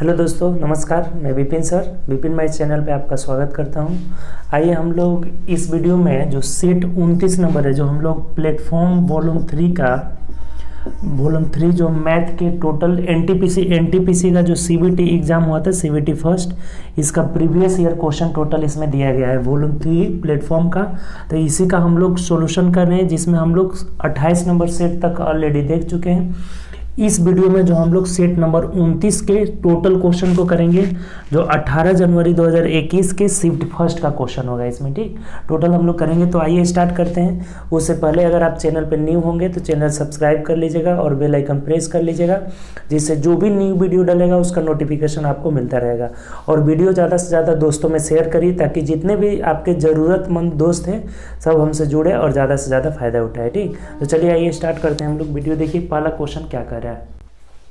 Hello दोस्तों, नमस्कार। मैं Vipin sir, Vipin my channel पे आपका स्वागत करता हूं। आइए हम लोग इस वीडियो में जो सेट 29 नंबर है, जो हम लोग प्लेटफॉर्म वॉल्यूम 3 जो मैथ के टोटल एनटीपीसी का जो सीबीटी एग्जाम हुआ था, सीबीटी फर्स्ट, इसका प्रीवियस ईयर क्वेश्चन टोटल इसमें दिया गया है वॉल्यूम 3 प्लेटफॉर्म का। तो इसी का हम लोग सॉल्यूशन कर रहे हैं, जिसमें हम लोग 28 नंबर सेट तक ऑलरेडी देख चुके हैं। इस वीडियो में जो हम लोग सेट नंबर 29 के टोटल क्वेश्चन को करेंगे, जो 18 जनवरी 2021 के शिफ्ट फर्स्ट का क्वेश्चन होगा इसमें। ठीक, टोटल हम लोग करेंगे। तो आइए स्टार्ट करते हैं। उससे पहले अगर आप चैनल पर न्यू होंगे तो चैनल सब्सक्राइब कर लीजिएगा और बेल आइकन प्रेस कर लीजिएगा, जिससे जो भी न्यू वीडियो डलेगा उसका नोटिफिकेशन आपको मिलता रहेगा। और वीडियो ज़्यादा से ज़्यादा दोस्तों में शेयर करिए, ताकि जितने भी आपके ज़रूरतमंद दोस्त हैं सब हमसे जुड़े और ज़्यादा से ज़्यादा फायदा उठाए। ठीक, तो चलिए आइए स्टार्ट करते हैं हम लोग। वीडियो देखिए, पहला क्वेश्चन क्या कर रहा है।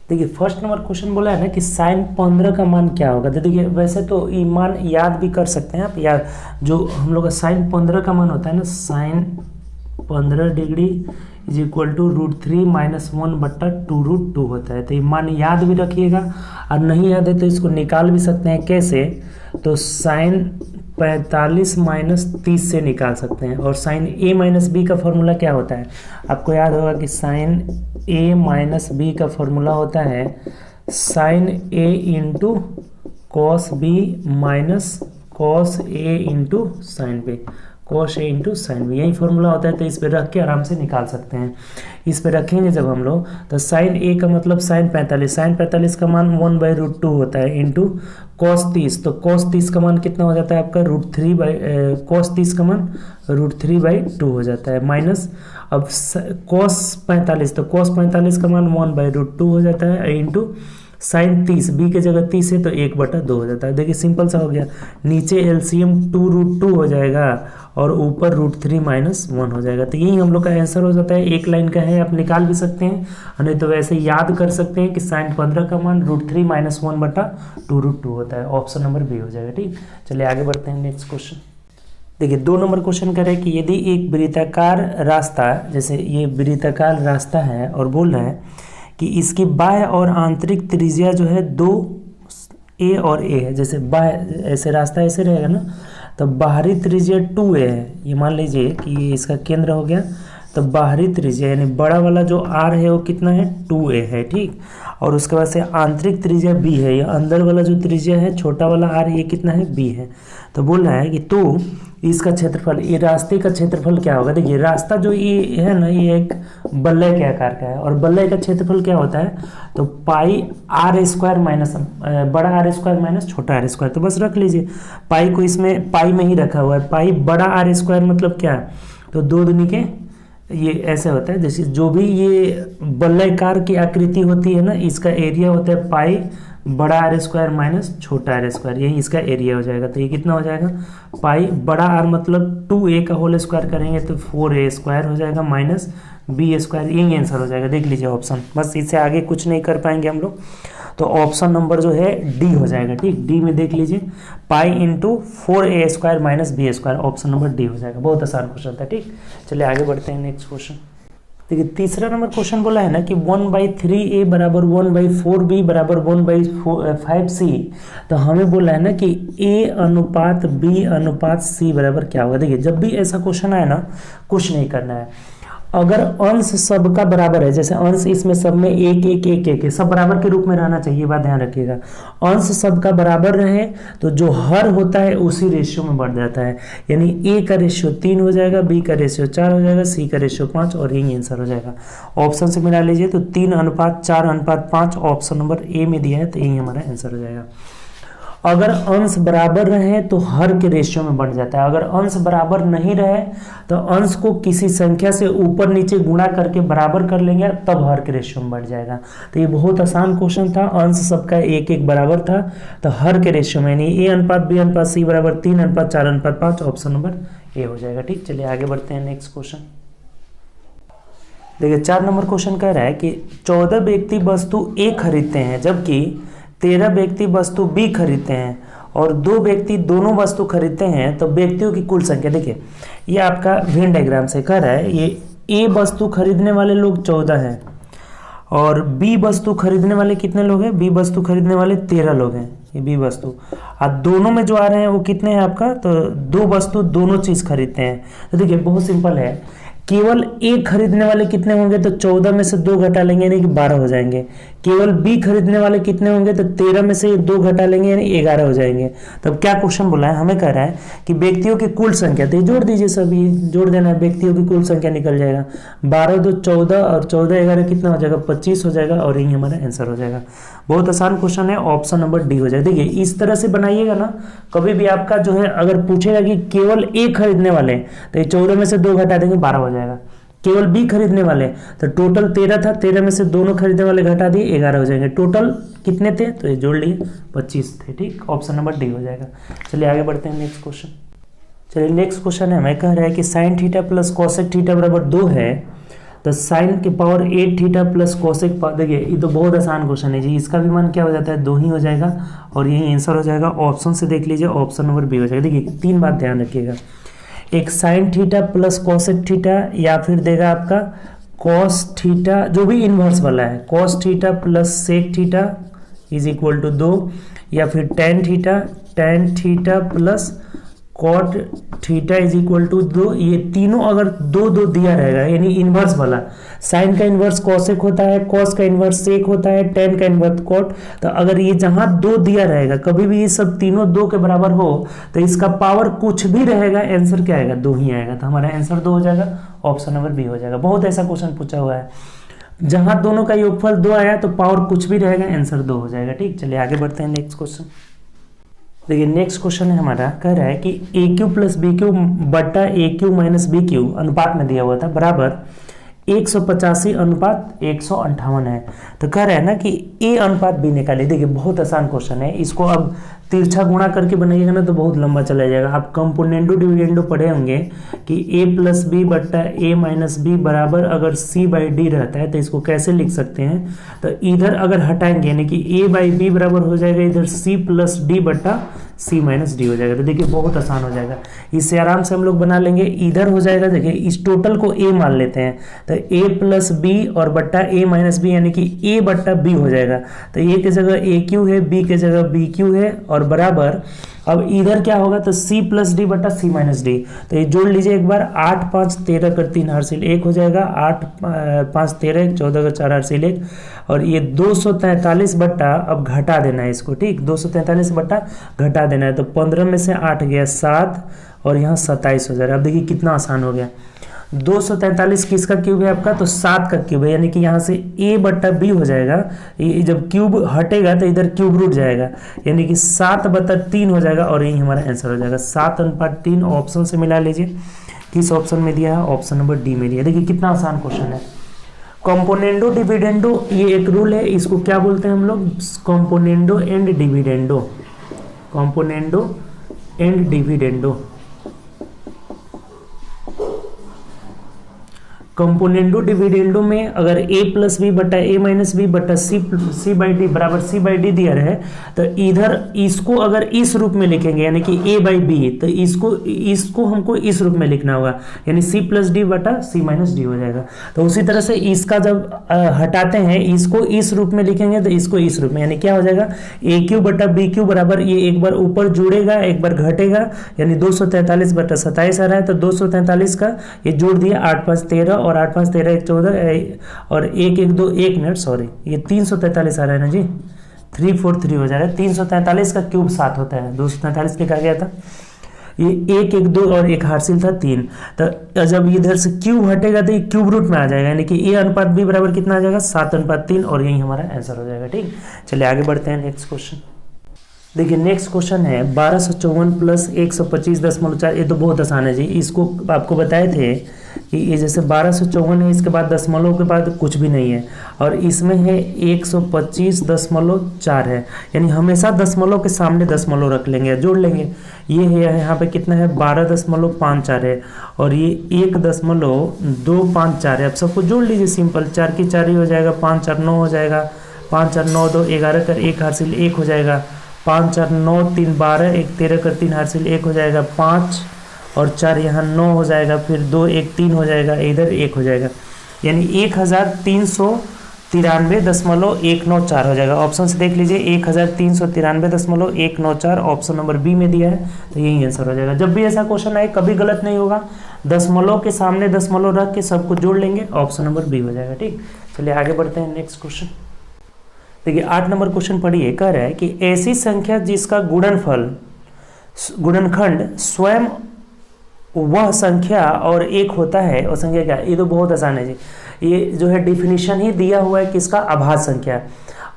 देखिए फर्स्ट नंबर क्वेश्चन बोला है ना कि साइन 15 का मान क्या होगा। तो देखिए वैसे तो ये मान याद भी कर सकते हैं आप। याद जो हम लोग का साइन 15 का मान होता है ना, sine 15 degree is equal to √3 - 1/2√2 होता है। तो ये मान याद भी रखिएगा, और नहीं याद है तो इसको निकाल भी सकते हैं। कैसे? तो साइन 45 - 30 से निकाल सकते हैं। और साइन a - b का फॉर्मूला क्या होता है? आपको याद होगा कि साइन a - b का फॉर्मूला होता है sine a into cos b minus cos a into sine b, cos a into sine b, यही फॉर्मूला होता है। तो इस पे रख के आराम से निकाल सकते हैं। इस पे रखेंगे जब हम लोग, तो साइन a का मतलब साइन 45 का मान 1/√2 होता है इंटू कॉस 30। तो कॉस 30 का मान कितना हो जाता है आपका? कॉस 30 का मान √3/2 हो जाता है, माइनस अब कॉस 45, तो कॉस 45 का मान 1/√2 हो जाता है इंटू साइन 30, b के जगह 30 है तो 1/2 हो जाता है। देखिए सिंपल सा हो गया। नीचे एलसीएम 2√2 हो जाएगा और ऊपर √3 - 1 हो जाएगा। तो यही हम लोग का आंसर हो जाता है। एक लाइन का है, आप निकाल भी सकते हैं, नहीं तो वैसे याद कर सकते हैं कि साइन 15 का मान √3 - 1/2√2 होता है। ऑप्शन नंबर बी हो जाएगा। ठीक, चलिए आगे बढ़ते हैं। नेक्स्ट क्वेश्चन देखिए, 2 नंबर क्वेश्चन करें कि यदि एक वृत्ताकार रास्ता, जैसे ये वृत्ताकार रास्ता है और बोल रहा है कि इसकी बाह्य और आंतरिक त्रिज्या जो है 2 a और a है। जैसे बाह्य ऐसे रास्ता ऐसे रहेगा ना, तो बाहरी त्रिज्या 2a है। ये मान लीजिए कि ये इसका केंद्र हो गया, तो बाहरी त्रिज्या यानी बड़ा वाला जो r है वो कितना है? 2a है। ठीक, और उसके बाद से आंतरिक त्रिज्या b है। ये अंदर वाला जो त्रिज्या है छोटा वाला r, ये कितना है? b है। तो बोल रहा है कि तो इसका क्षेत्रफल, ये रास्ते का क्षेत्रफल क्या होगा। देखिए रास्ता जो ये है ना, ये एक बल्ले के आकार का है, और बल्ले का क्षेत्रफल क्या होता है? तो पाई r² माइनस बड़ा r² माइनस छोटा r²। तो बस रख लीजिए, पाई को इसमें पाई में ही रखा हुआ है। पाई बड़ा r² मतलब क्या है? तो 2 दूनी के ये ऐसे होता है। जैसे जो भी ये बल्लाकार की आकृति होती है ना, इसका एरिया होता है पाई बड़ा r² माइनस छोटा r², यही इसका एरिया हो जाएगा। तो ये कितना हो जाएगा? पाई बड़ा r मतलब 2a का होल स्क्वायर करेंगे तो 4a² हो जाएगा माइनस b², यही आंसर हो जाएगा। देख लीजिए ऑप्शन, बस इससे आगे कुछ नहीं कर पाएंगे हम लोग। तो ऑप्शन नंबर जो है डी हो जाएगा। ठीक, डी में देख लीजिए, pi into 4a² minus b², option number D हो जाएगा। बहुत आसान क्वेश्चन था। ठीक, चलिए आगे बढ़ते हैं। नेक्स्ट क्वेश्चन देखिए, तीसरा नंबर क्वेश्चन बोला है ना कि 1/3a बराबर 1/4b बराबर 1/5c। तो हमें बोला है ना कि a अनुपात b अनुपात c बराबर क्या होगा। देखिए जब भी ऐसा क्वेश्चन आए ना, कुछ नहीं करना है। अगर अंश सबका बराबर है, जैसे अंश इसमें सब में 1 1 1 1 1 सब बराबर के रूप में रहना चाहिए, बात ध्यान रखिएगा। अंश सबका बराबर रहे तो जो हर होता है उसी रेशियो में बढ़ जाता है। यानी a का रेशियो 3 हो जाएगा, b का रेशियो 4 हो जाएगा, c का रेशियो 5, और यही आंसर हो जाएगा। ऑप्शन से मिला लीजिए, तो 3:4:5 ऑप्शन नंबर ए में दिया है, तो यही हमारा आंसर हो जाएगा। अगर अंश बराबर रहे तो हर के रेशियो में बढ़ जाता है। अगर अंश बराबर नहीं रहे तो अंश को किसी संख्या से ऊपर नीचे गुणा करके बराबर कर लेंगे, तब हर के रेशियो में बढ़ जाएगा। तो ये बहुत आसान क्वेश्चन था। अंश सबका 1 1 बराबर था, तो हर के रेशियो में, यानी a अनुपात b अनुपात c बराबर 3:4:5, ऑप्शन नंबर ए हो जाएगा। ठीक, चलिए आगे बढ़ते हैं। नेक्स्ट क्वेश्चन देखिए, 4 नंबर क्वेश्चन कह रहा है कि 14 व्यक्ति वस्तु A खरीदते हैं, जबकि 13 व्यक्ति वस्तु B खरीदते हैं, और 2 व्यक्ति दोनों वस्तु खरीदते हैं, तो व्यक्तियों की कुल संख्या। देखिए ये आपका वेन डायग्राम से कह रहा है, ये A वस्तु खरीदने वाले लोग 14 हैं और बी वस्तु खरीदने वाले कितने लोग हैं? बी वस्तु खरीदने वाले 13 लोग हैं, ये बी वस्तु। अब दोनों में जो आ रहे हैं वो कितने हैं आपका? तो दो वस्तु दोनों चीज खरीदते हैं। तो देखिए बहुत सिंपल है, केवल एक खरीदने वाले कितने होंगे? तो 14 में से 2 घटा लेंगे यानी कि 12 हो जाएंगे। केवल बी खरीदने वाले कितने होंगे? तो 13 में से 2 घटा लेंगे यानी 11 हो जाएंगे। तब क्या क्वेश्चन बोला है? हमें कह रहा है कि व्यक्तियों की कुल संख्या, तो जोड़ दीजिए, सभी जोड़ देना है, व्यक्तियों की कुल संख्या निकल जाएगा। 12 2 14 और 14 11 कितना हो जाएगा? 25 हो जाएगा और यही हमारा आंसर हो जाएगा। बहुत आसान क्वेश्चन है, ऑप्शन नंबर डी हो जाएगा। देखिए इस तरह से बनाइएगा ना, कभी भी आपका जो है अगर पूछेगा कि केवल एक खरीदने वाले, तो 14 में से 2 घटा देंगे 12 हो जाएगा। केवल बी खरीदने वाले, तो टोटल 13 था, 13 में से दोनों खरीदने वाले घटा दिए 11 हो जाएंगे। टोटल कितने थे? तो ये जोड़ लिए 25 थे। ठीक, ऑप्शन नंबर डी हो जाएगा। चलिए आगे बढ़ते हैं नेक्स्ट क्वेश्चन। चलिए नेक्स्ट क्वेश्चन है, हमें कह रहा है कि sine theta plus cosec theta बराबर 2 है, तो साइन की power 8 theta plus cosec power, देखिए ये तो बहुत आसान क्वेश्चन है जी। इसका भी मान क्या हो जाता है? 2 ही हो जाएगा और यही आंसर हो जाएगा। ऑप्शन से देख लीजिए, ऑप्शन नंबर बी हो जाएगा। देखिए 3 बात ध्यान रखिएगा, एक sine theta plus cosec theta, या फिर देगा आपका कॉस थीटा, जो भी इनवर्स वाला है, cos theta plus sec theta is equal to 2, या फिर tan theta plus cot theta is equal to 2। ये तीनों अगर 2 2 दिया रहेगा यानी इनवर्स वाला, साइन का इनवर्स कॉसेक होता है, कॉस का इनवर्स सेक होता है, टेन का इनवर्स कॉट, तो अगर ये जहां 2 दिया रहेगा, कभी भी ये सब तीनों 2 के बराबर हो, तो इसका पावर कुछ भी रहेगा, आंसर क्या आएगा? 2 ही आएगा। तो हमारा आंसर 2 हो जाएगा, ऑप्शन नंबर बी हो जाएगा। बहुत ऐसा क्वेश्चन पूछा हुआ है, जहां दोनों का योगफल 2 आया तो पावर कुछ भी रहेगा, आंसर 2 हो जाएगा। ठीक, चलिए आगे बढ़ते हैं नेक्स्ट क्वेश्चन। देखिए नेक्स्ट क्वेश्चन है हमारा, कह रहा है कि ए क्यू प्लस बी क्यू बट्टा ए क्यू माइनस बी क्यू अनुपात में दिया हुआ था बराबर 185 अनुपात 158 है। तो कह रहा है ना कि ए अनुपात बी निकालिए। देखिए बहुत आसान क्वेश्चन है, इसको अब तिरछा गुणा करके बनाइएगा ना तो बहुत लंबा चला जाएगा। आप कंपोनेंडो डिविडेंडो पढ़े होंगे कि ए प्लस बी बट्टा ए माइनस बी बराबर अगर सी बाई डी रहता है तो इसको कैसे लिख सकते हैं? तो इधर अगर हटाएंगे यानी कि ए बाई बी बराबर हो जाएगा इधर सी प्लस डी बट्टा सी माइनस डी हो जाएगा। तो देखिए बहुत आसान हो जाएगा, इससे आराम से हम लोग बना लेंगे। इधर हो जाएगा, देखिए इस टोटल को ए मान लेते हैं, तो ए प्लस बी और बट्टा ए माइनस बी यानी कि ए बट्टा बी हो जाएगा। तो ए की जगह ए क्यू है, बी की जगह बी क्यू है, और बराबर अब इधर क्या होगा? तो सी प्लस डी बट्टा सी माइनस डी। तो ये जोड़ लीजिए एक बार, 8 5 13 कर 3 हासिल 1 हो जाएगा, 8 5 13 14 का 4 हासिल 1, और ये 243 बट्टा, अब घटा देना है इसको। ठीक, 243 बट्टा घटा देना है, तो 15 में से 8 गया 7 और यहाँ 27 हो जाएगा। अब देखिए कितना आसान हो गया। 243 किसका क्यूब है आपका? तो 7 का क्यूब है, यानी कि यहाँ से a बट्टा b हो जाएगा। ये जब क्यूब हटेगा तो इधर क्यूब रूट जाएगा, यानी कि 7 बट्टा 3 हो जाएगा और यही हमारा आंसर हो जाएगा। 7 अनुपात 3 ऑप्शन से मिला लीजिए, किस ऑप्शन में दिया है? ऑप्शन नंबर डी में दिया। देखिए कितना आसान क्वेश्चन है। कॉम्पोनेंडो डिविडेंडो ये एक रूल है, इसको क्या बोलते हैं हम लोग? Componendo and dividendo. Componendo and dividendo. Componendo dividendo में अगर a प्लस बी बटा a माइनस बी बटा सी बाई डी बराबर सी बाई डी दिया रहे, तो इधर इसको अगर इस रूप में लिखेंगे यानी कि a बाई बी, तो इसको हमको इस रूप में लिखना होगा, यानी c प्लस डी बटा सी माइनस डी हो जाएगा। तो उसी तरह से इसका जब हटाते हैं, इसको इस रूप में लिखेंगे तो इसको इस रूप में, यानी क्या हो जाएगा? ए क्यू बटा बी क्यू बराबर, ये एक बार ऊपर जुड़ेगा एक बार घटेगा, यानी 243 बटा 27 आ रहा है, तो 243 का ये जोड़ दिया 8 5 13 और 8 5 13 1 14 और 1 1 2 1 मिनट सॉरी, ये 343 आ रहा है ना जी, 343 हो जा रहा है। 343 का क्यूब 7 होता है, 243 लिखा गया था, ये 1 1 2 और एक हासिल था 3। तो जब इधर से क्यूब हटेगा तो ये क्यूब रूट में आ जाएगा, यानी कि a अनुपात b बराबर कितना आ जाएगा? 7 अनुपात 3, और यही हमारा आंसर हो जाएगा। ठीक, चलिए आगे बढ़ते हैं नेक्स्ट क्वेश्चन। देखिए नेक्स्ट क्वेश्चन है 1254 प्लस 125.4। ये तो बहुत आसान है जी, इसको आपको बताए थे कि ये जैसे 1254 है, इसके बाद दशमलव के बाद कुछ भी नहीं है, और इसमें है 125.4 है, यानी हमेशा दशमलव के सामने दशमलव रख लेंगे, जोड़ लेंगे। ये है यहाँ पे कितना है? 12.54 है, और ये 1.254 है। अब सबको जोड़ लीजिए, सिंपल, 4 की 4 ही हो जाएगा, 5 4 9 हो जाएगा, 5 4 9 2 11 कर 1 हासिल 1 हो जाएगा, 5 4 9 3 12 1 13 कर 3 हासिल 1 हो जाएगा, 5 और 4 यहाँ 9 हो जाएगा, फिर 2 1 3 हो जाएगा, इधर 1 हो जाएगा, यानी 1300 13.194 हो जाएगा। ऑप्शन से देख लीजिए 1393.194 ऑप्शन नंबर बी में दिया है, तो यही आंसर हो जाएगा। जब भी ऐसा क्वेश्चन आए कभी गलत नहीं होगा, दशमलव के सामने दशमलव रख के सबको जोड़ लेंगे, ऑप्शन नंबर बी हो जाएगा। ठीक, चलिए आगे बढ़ते हैं नेक्स्ट क्वेश्चन। देखिए 8 नंबर क्वेश्चन पढ़िए, कह रहा है कि ऐसी संख्या जिसका गुणनखंड स्वयं वह संख्या और एक होता है, और संख्या क्या है? ये तो बहुत आसान है जी, ये जो है डिफिनीशन ही दिया हुआ है किसका? अभाज्य संख्या।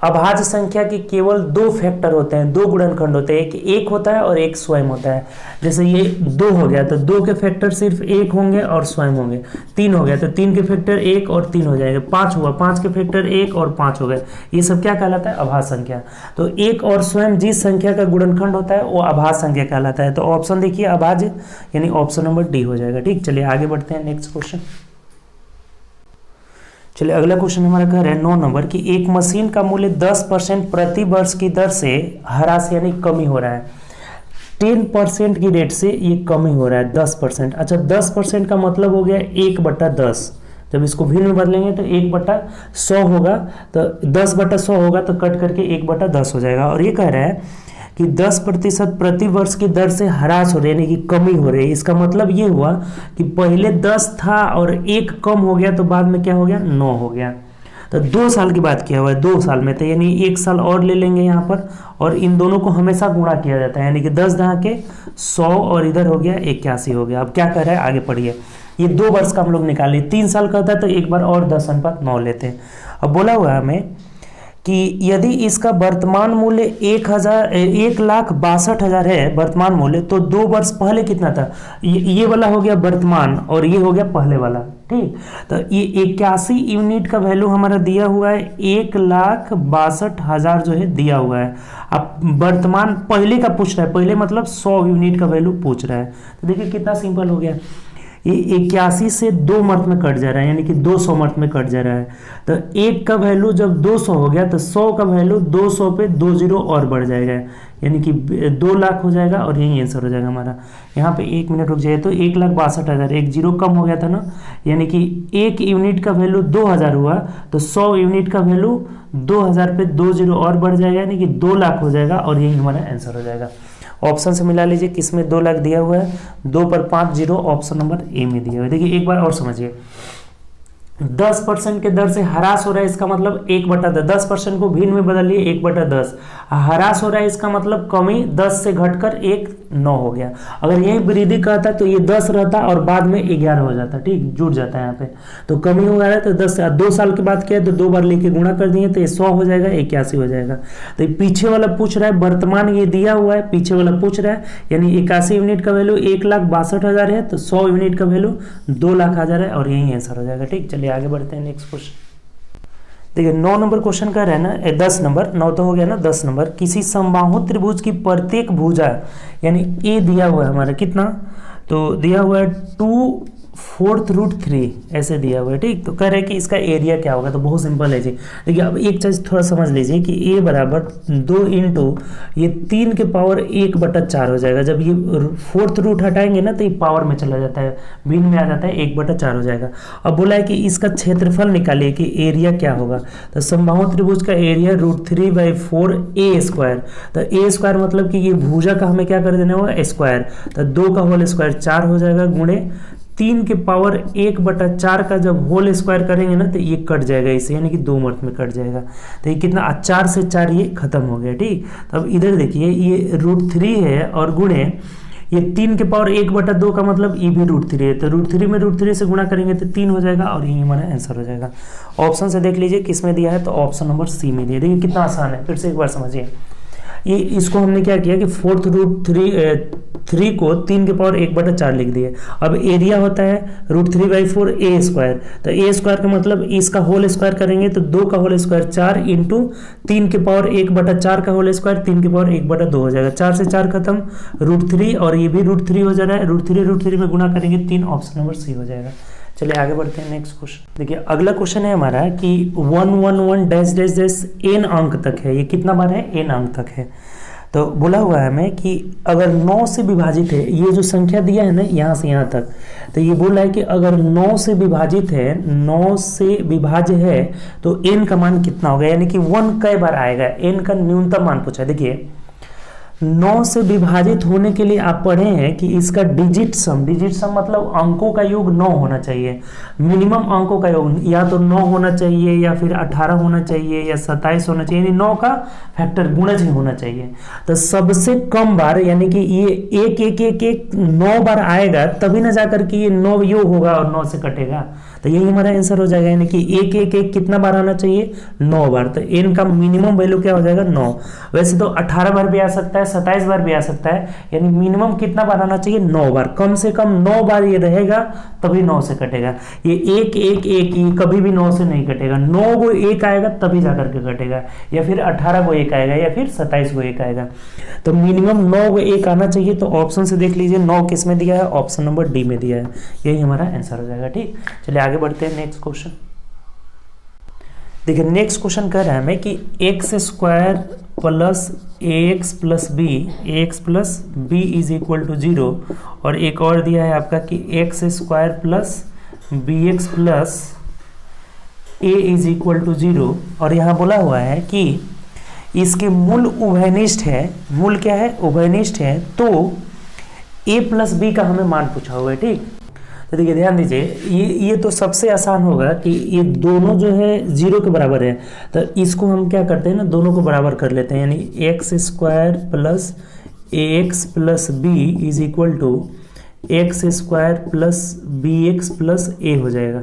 अभाज्य संख्या के केवल 2 फैक्टर होते हैं, 2 गुणनखंड होते हैं, एक होता है और एक स्वयं होता है। जैसे ये 2 हो गया तो 2 के फैक्टर सिर्फ 1 होंगे और स्वयं होंगे। 3 हो गया तो 3 के फैक्टर 1 और 3 हो जाएंगे। 5 हुआ, 5 के फैक्टर 1 और 5 हो गए। ये सब क्या कहलाता है? अभाज्य संख्या। तो एक और स्वयं जिस संख्या का गुणनखंड होता है वो अभाज्य संख्या कहलाता है। तो ऑप्शन देखिए अभाज्य, यानी ऑप्शन नंबर डी हो जाएगा। ठीक, चलिए आगे बढ़ते हैं नेक्स्ट क्वेश्चन। चलिए अगला क्वेश्चन हमारा कह रहा है 9 नंबर की एक मशीन का मूल्य 10% प्रति वर्ष की दर से ह्रास यानी कमी हो रहा है। 10% की रेट से ये कमी हो रहा है 10%। अच्छा 10% का मतलब हो गया 1/10। जब इसको भिन्न में बदलेंगे तो 1/100 होगा, तो 10/100 होगा तो कट करके 1/10 हो जाएगा। और ये कह रहा है कि 10% प्रति वर्ष की दर से ह्रास हो रही है, यानी कि कमी हो रही है। इसका मतलब ये हुआ कि पहले 10 था और 1 कम हो गया तो बाद में क्या हो गया? 9 हो गया। तो 2 साल की बात किया हुआ है, 2 साल में, तो यानी 1 साल और ले लेंगे यहाँ पर, और इन दोनों को हमेशा गुणा किया जाता है, यानी कि 10 दहा के 100 और इधर हो गया 81 हो गया। अब क्या कर रहा है? आगे पढ़िए। ये 2 वर्ष का हम लोग निकाले, 3 साल का होता है तो एक बार और 10/9 लेते हैं। अब बोला हुआ है हमें कि यदि इसका वर्तमान मूल्य 1,62,000 है वर्तमान मूल्य, तो 2 वर्ष पहले कितना था? ये वाला हो गया वर्तमान और ये हो गया पहले वाला। ठीक, तो ये 81 यूनिट का वैल्यू हमारा दिया हुआ है, 1,62,000 जो है दिया हुआ है। अब वर्तमान पहले का पूछ रहा है, पहले मतलब 100 यूनिट का वैल्यू पूछ रहा है। तो देखिए कितना सिंपल हो गया, ये 81 से 2 मर्त में कट जा रहा है, यानी कि 200 मर्त में कट जा रहा है। तो 1 का वैल्यू जब 200 हो गया तो 100 का वैल्यू 200 पे 2 जीरो और बढ़ जाएगा, यानी कि 2 लाख हो जाएगा, और यही आंसर हो जाएगा हमारा। यहाँ पे 1 मिनट रुक जाए, तो 1,62,000, 1 जीरो कम हो गया था ना, यानी कि 1 यूनिट का वैल्यू 2000 हुआ, तो 100 यूनिट का वैल्यू 2000 पे 2 जीरो और बढ़ जाएगा, यानी कि 2 लाख हो जाएगा, और यही हमारा आंसर हो जाएगा। ऑप्शन से मिला लीजिए, किसमें 2 लाख दिया हुआ है? 2 पर 5 जीरो, ऑप्शन नंबर ए में दिया हुआ है। देखिए एक बार और समझिए, 10% के दर से ह्रास हो रहा है, इसका मतलब 1/10। 10% को भिन्न में बदलिए, 1/10। ह्रास हो रहा है, इसका मतलब कमी 10 से घटकर 1 9 हो गया। अगर यही वृद्धि कहता तो ये 10 रहता और बाद में 11 हो जाता। ठीक, जुड़ जाता है यहाँ पे। तो कमी हो रहा है तो 10 2 साल की बात किया तो 2 बार लेके गुणा कर दिए तो ये 100 हो जाएगा, 81 हो जाएगा। तो पीछे वाला पूछ रहा है, वर्तमान ये दिया हुआ है, पीछे वाला पूछ रहा है, यानी 81 यूनिट का वैल्यू 1,62,000 है, तो 100 यूनिट का वैल्यू 2 लाख आ जा रहा है, और यही आंसर हो जाएगा। ठीक, चलिए आगे बढ़ते हैं नेक्स्ट क्वेश्चन। देखिए 9 नंबर क्वेश्चन का है ना, 10 नंबर, 9 तो हो गया ना, 10 नंबर। किसी समबाहु त्रिभुज की प्रत्येक भुजा, यानी ए दिया हुआ है हमारा कितना, तो दिया हुआ है 2/4√3 ऐसे दिया हुआ है। ठीक, तो कह रहे हैं कि इसका एरिया क्या होगा, तो बहुत सिंपल है जी। देखिए अब एक चीज थोड़ा समझ लीजिए कि ए बराबर 2 इंटू ये 3 के पावर 1/4 हो जाएगा। जब ये 4th रूट हटाएंगे ना तो ये पावर में चला जाता है, भिन्न में आ जाता है, 1/4 हो जाएगा। अब बोला है कि इसका क्षेत्रफल निकालिए कि एरिया क्या होगा, तो समबाहु त्रिभुज का एरिया √3/4 a²। तो a² मतलब कि ये भुजा का हमें क्या कर देना होगा? स्क्वायर। तो 2 का होल स्क्वायर 4 हो जाएगा, गुणे 3 के पावर 1/4 का जब होल स्क्वायर करेंगे ना तो ये कट जाएगा इसे, यानी कि 2 मर्त में कट जाएगा। तो ये कितना, 4 से 4 ये खत्म हो गया। ठीक, तो अब इधर देखिए ये √3 है और गुणे ये 3 के पावर 1/2 का मतलब ये भी √3 है, तो √3 में √3 से गुणा करेंगे तो 3 हो जाएगा, और यही हमारा आंसर हो जाएगा। ऑप्शन से देख लीजिए किसमें दिया है, तो ऑप्शन नंबर सी में दिया। देखिए कितना आसान है, फिर से एक बार समझिए। ये इसको हमने क्या किया कि 4th √3 को 3 के पावर 1/4 लिख दिए। अब एरिया होता है √3/4 a², तो a² का मतलब इसका होल स्क्वायर करेंगे तो 2 का होल स्क्वायर 4 इंटू 3 के पावर 1/4 का होल स्क्वायर 3 के पावर 1/2 हो जाएगा। 4 से 4 खत्म, √3 और ये भी √3 हो जा रहा है, √3 में गुणा करेंगे 3, ऑप्शन नंबर सी हो जाएगा। चलिए आगे बढ़ते हैं नेक्स्ट क्वेश्चन। देखिए अगला क्वेश्चन है हमारा कि 111 डैश डैश डैश n अंक तक है, ये कितना बार है? n अंक तक है। तो बोला हुआ है हमें कि अगर 9 से विभाजित है, ये जो संख्या दिया है ना यहाँ से यहाँ तक, तो ये बोल रहा है कि अगर 9 से विभाजित है, 9 से विभाज्य है, तो n का मान कितना होगा, यानी कि 1 कई बार आएगा, n का न्यूनतम मान पूछा है। देखिए 9 से विभाजित होने के लिए आप पढ़े हैं कि इसका डिजिट सम मतलब अंकों का योग 9 होना चाहिए, मिनिमम अंकों का योग या तो 9 होना चाहिए या फिर 18 होना चाहिए या 27 होना चाहिए, यानी 9 का फैक्टर गुणज ही होना चाहिए। तो सबसे कम बार यानी कि ये एक एक एक एक 9 बार आएगा, तभी ना जाकर के ये 9 योग होगा और 9 से कटेगा। तो यही हमारा आंसर हो जाएगा, यानी कि एक एक एक कितना बार आना चाहिए, 9 बार। तो n का मिनिमम वैल्यू क्या हो जाएगा, 9। वैसे तो 18 बार भी आ सकता है, 27 बार भी आ सकता है, यानी मिनिमम कितना बार आना चाहिए, 9 बार। कम से कम 9 बार ये रहेगा तभी 9 से कटेगा। ये एक एक एक ये कभी भी 9 से नहीं कटेगा, 9 को 1 आएगा तभी जाकर के कटेगा, या फिर 18 को 1 आएगा, या फिर 27 को 1 आएगा। तो मिनिमम 9 को 1 आना चाहिए। तो ऑप्शन से देख लीजिए 9 किस में दिया है, ऑप्शन नंबर डी में दिया है, यही हमारा आंसर हो जाएगा। ठीक, चलिए आगे बढ़ते हैं नेक्स्ट क्वेश्चन। देखिए नेक्स्ट क्वेश्चन कह रहा है हमें कि x square plus a x plus b is equal to 0, और एक और दिया है आपका कि x square plus b x plus a is equal to 0, और यहाँ बोला हुआ है कि इसके मूल उभयनिष्ठ है। मूल क्या है, उभयनिष्ठ है। तो ए प्लस बी का हमें मान पूछा हुआ है। ठीक, तो देखिए ध्यान दीजिए, ये तो सबसे आसान होगा कि ये दोनों जो है 0 के बराबर है, तो इसको हम क्या करते हैं ना, दोनों को बराबर कर लेते हैं, यानी x square plus a x plus b is equal to x square plus b x plus a हो जाएगा।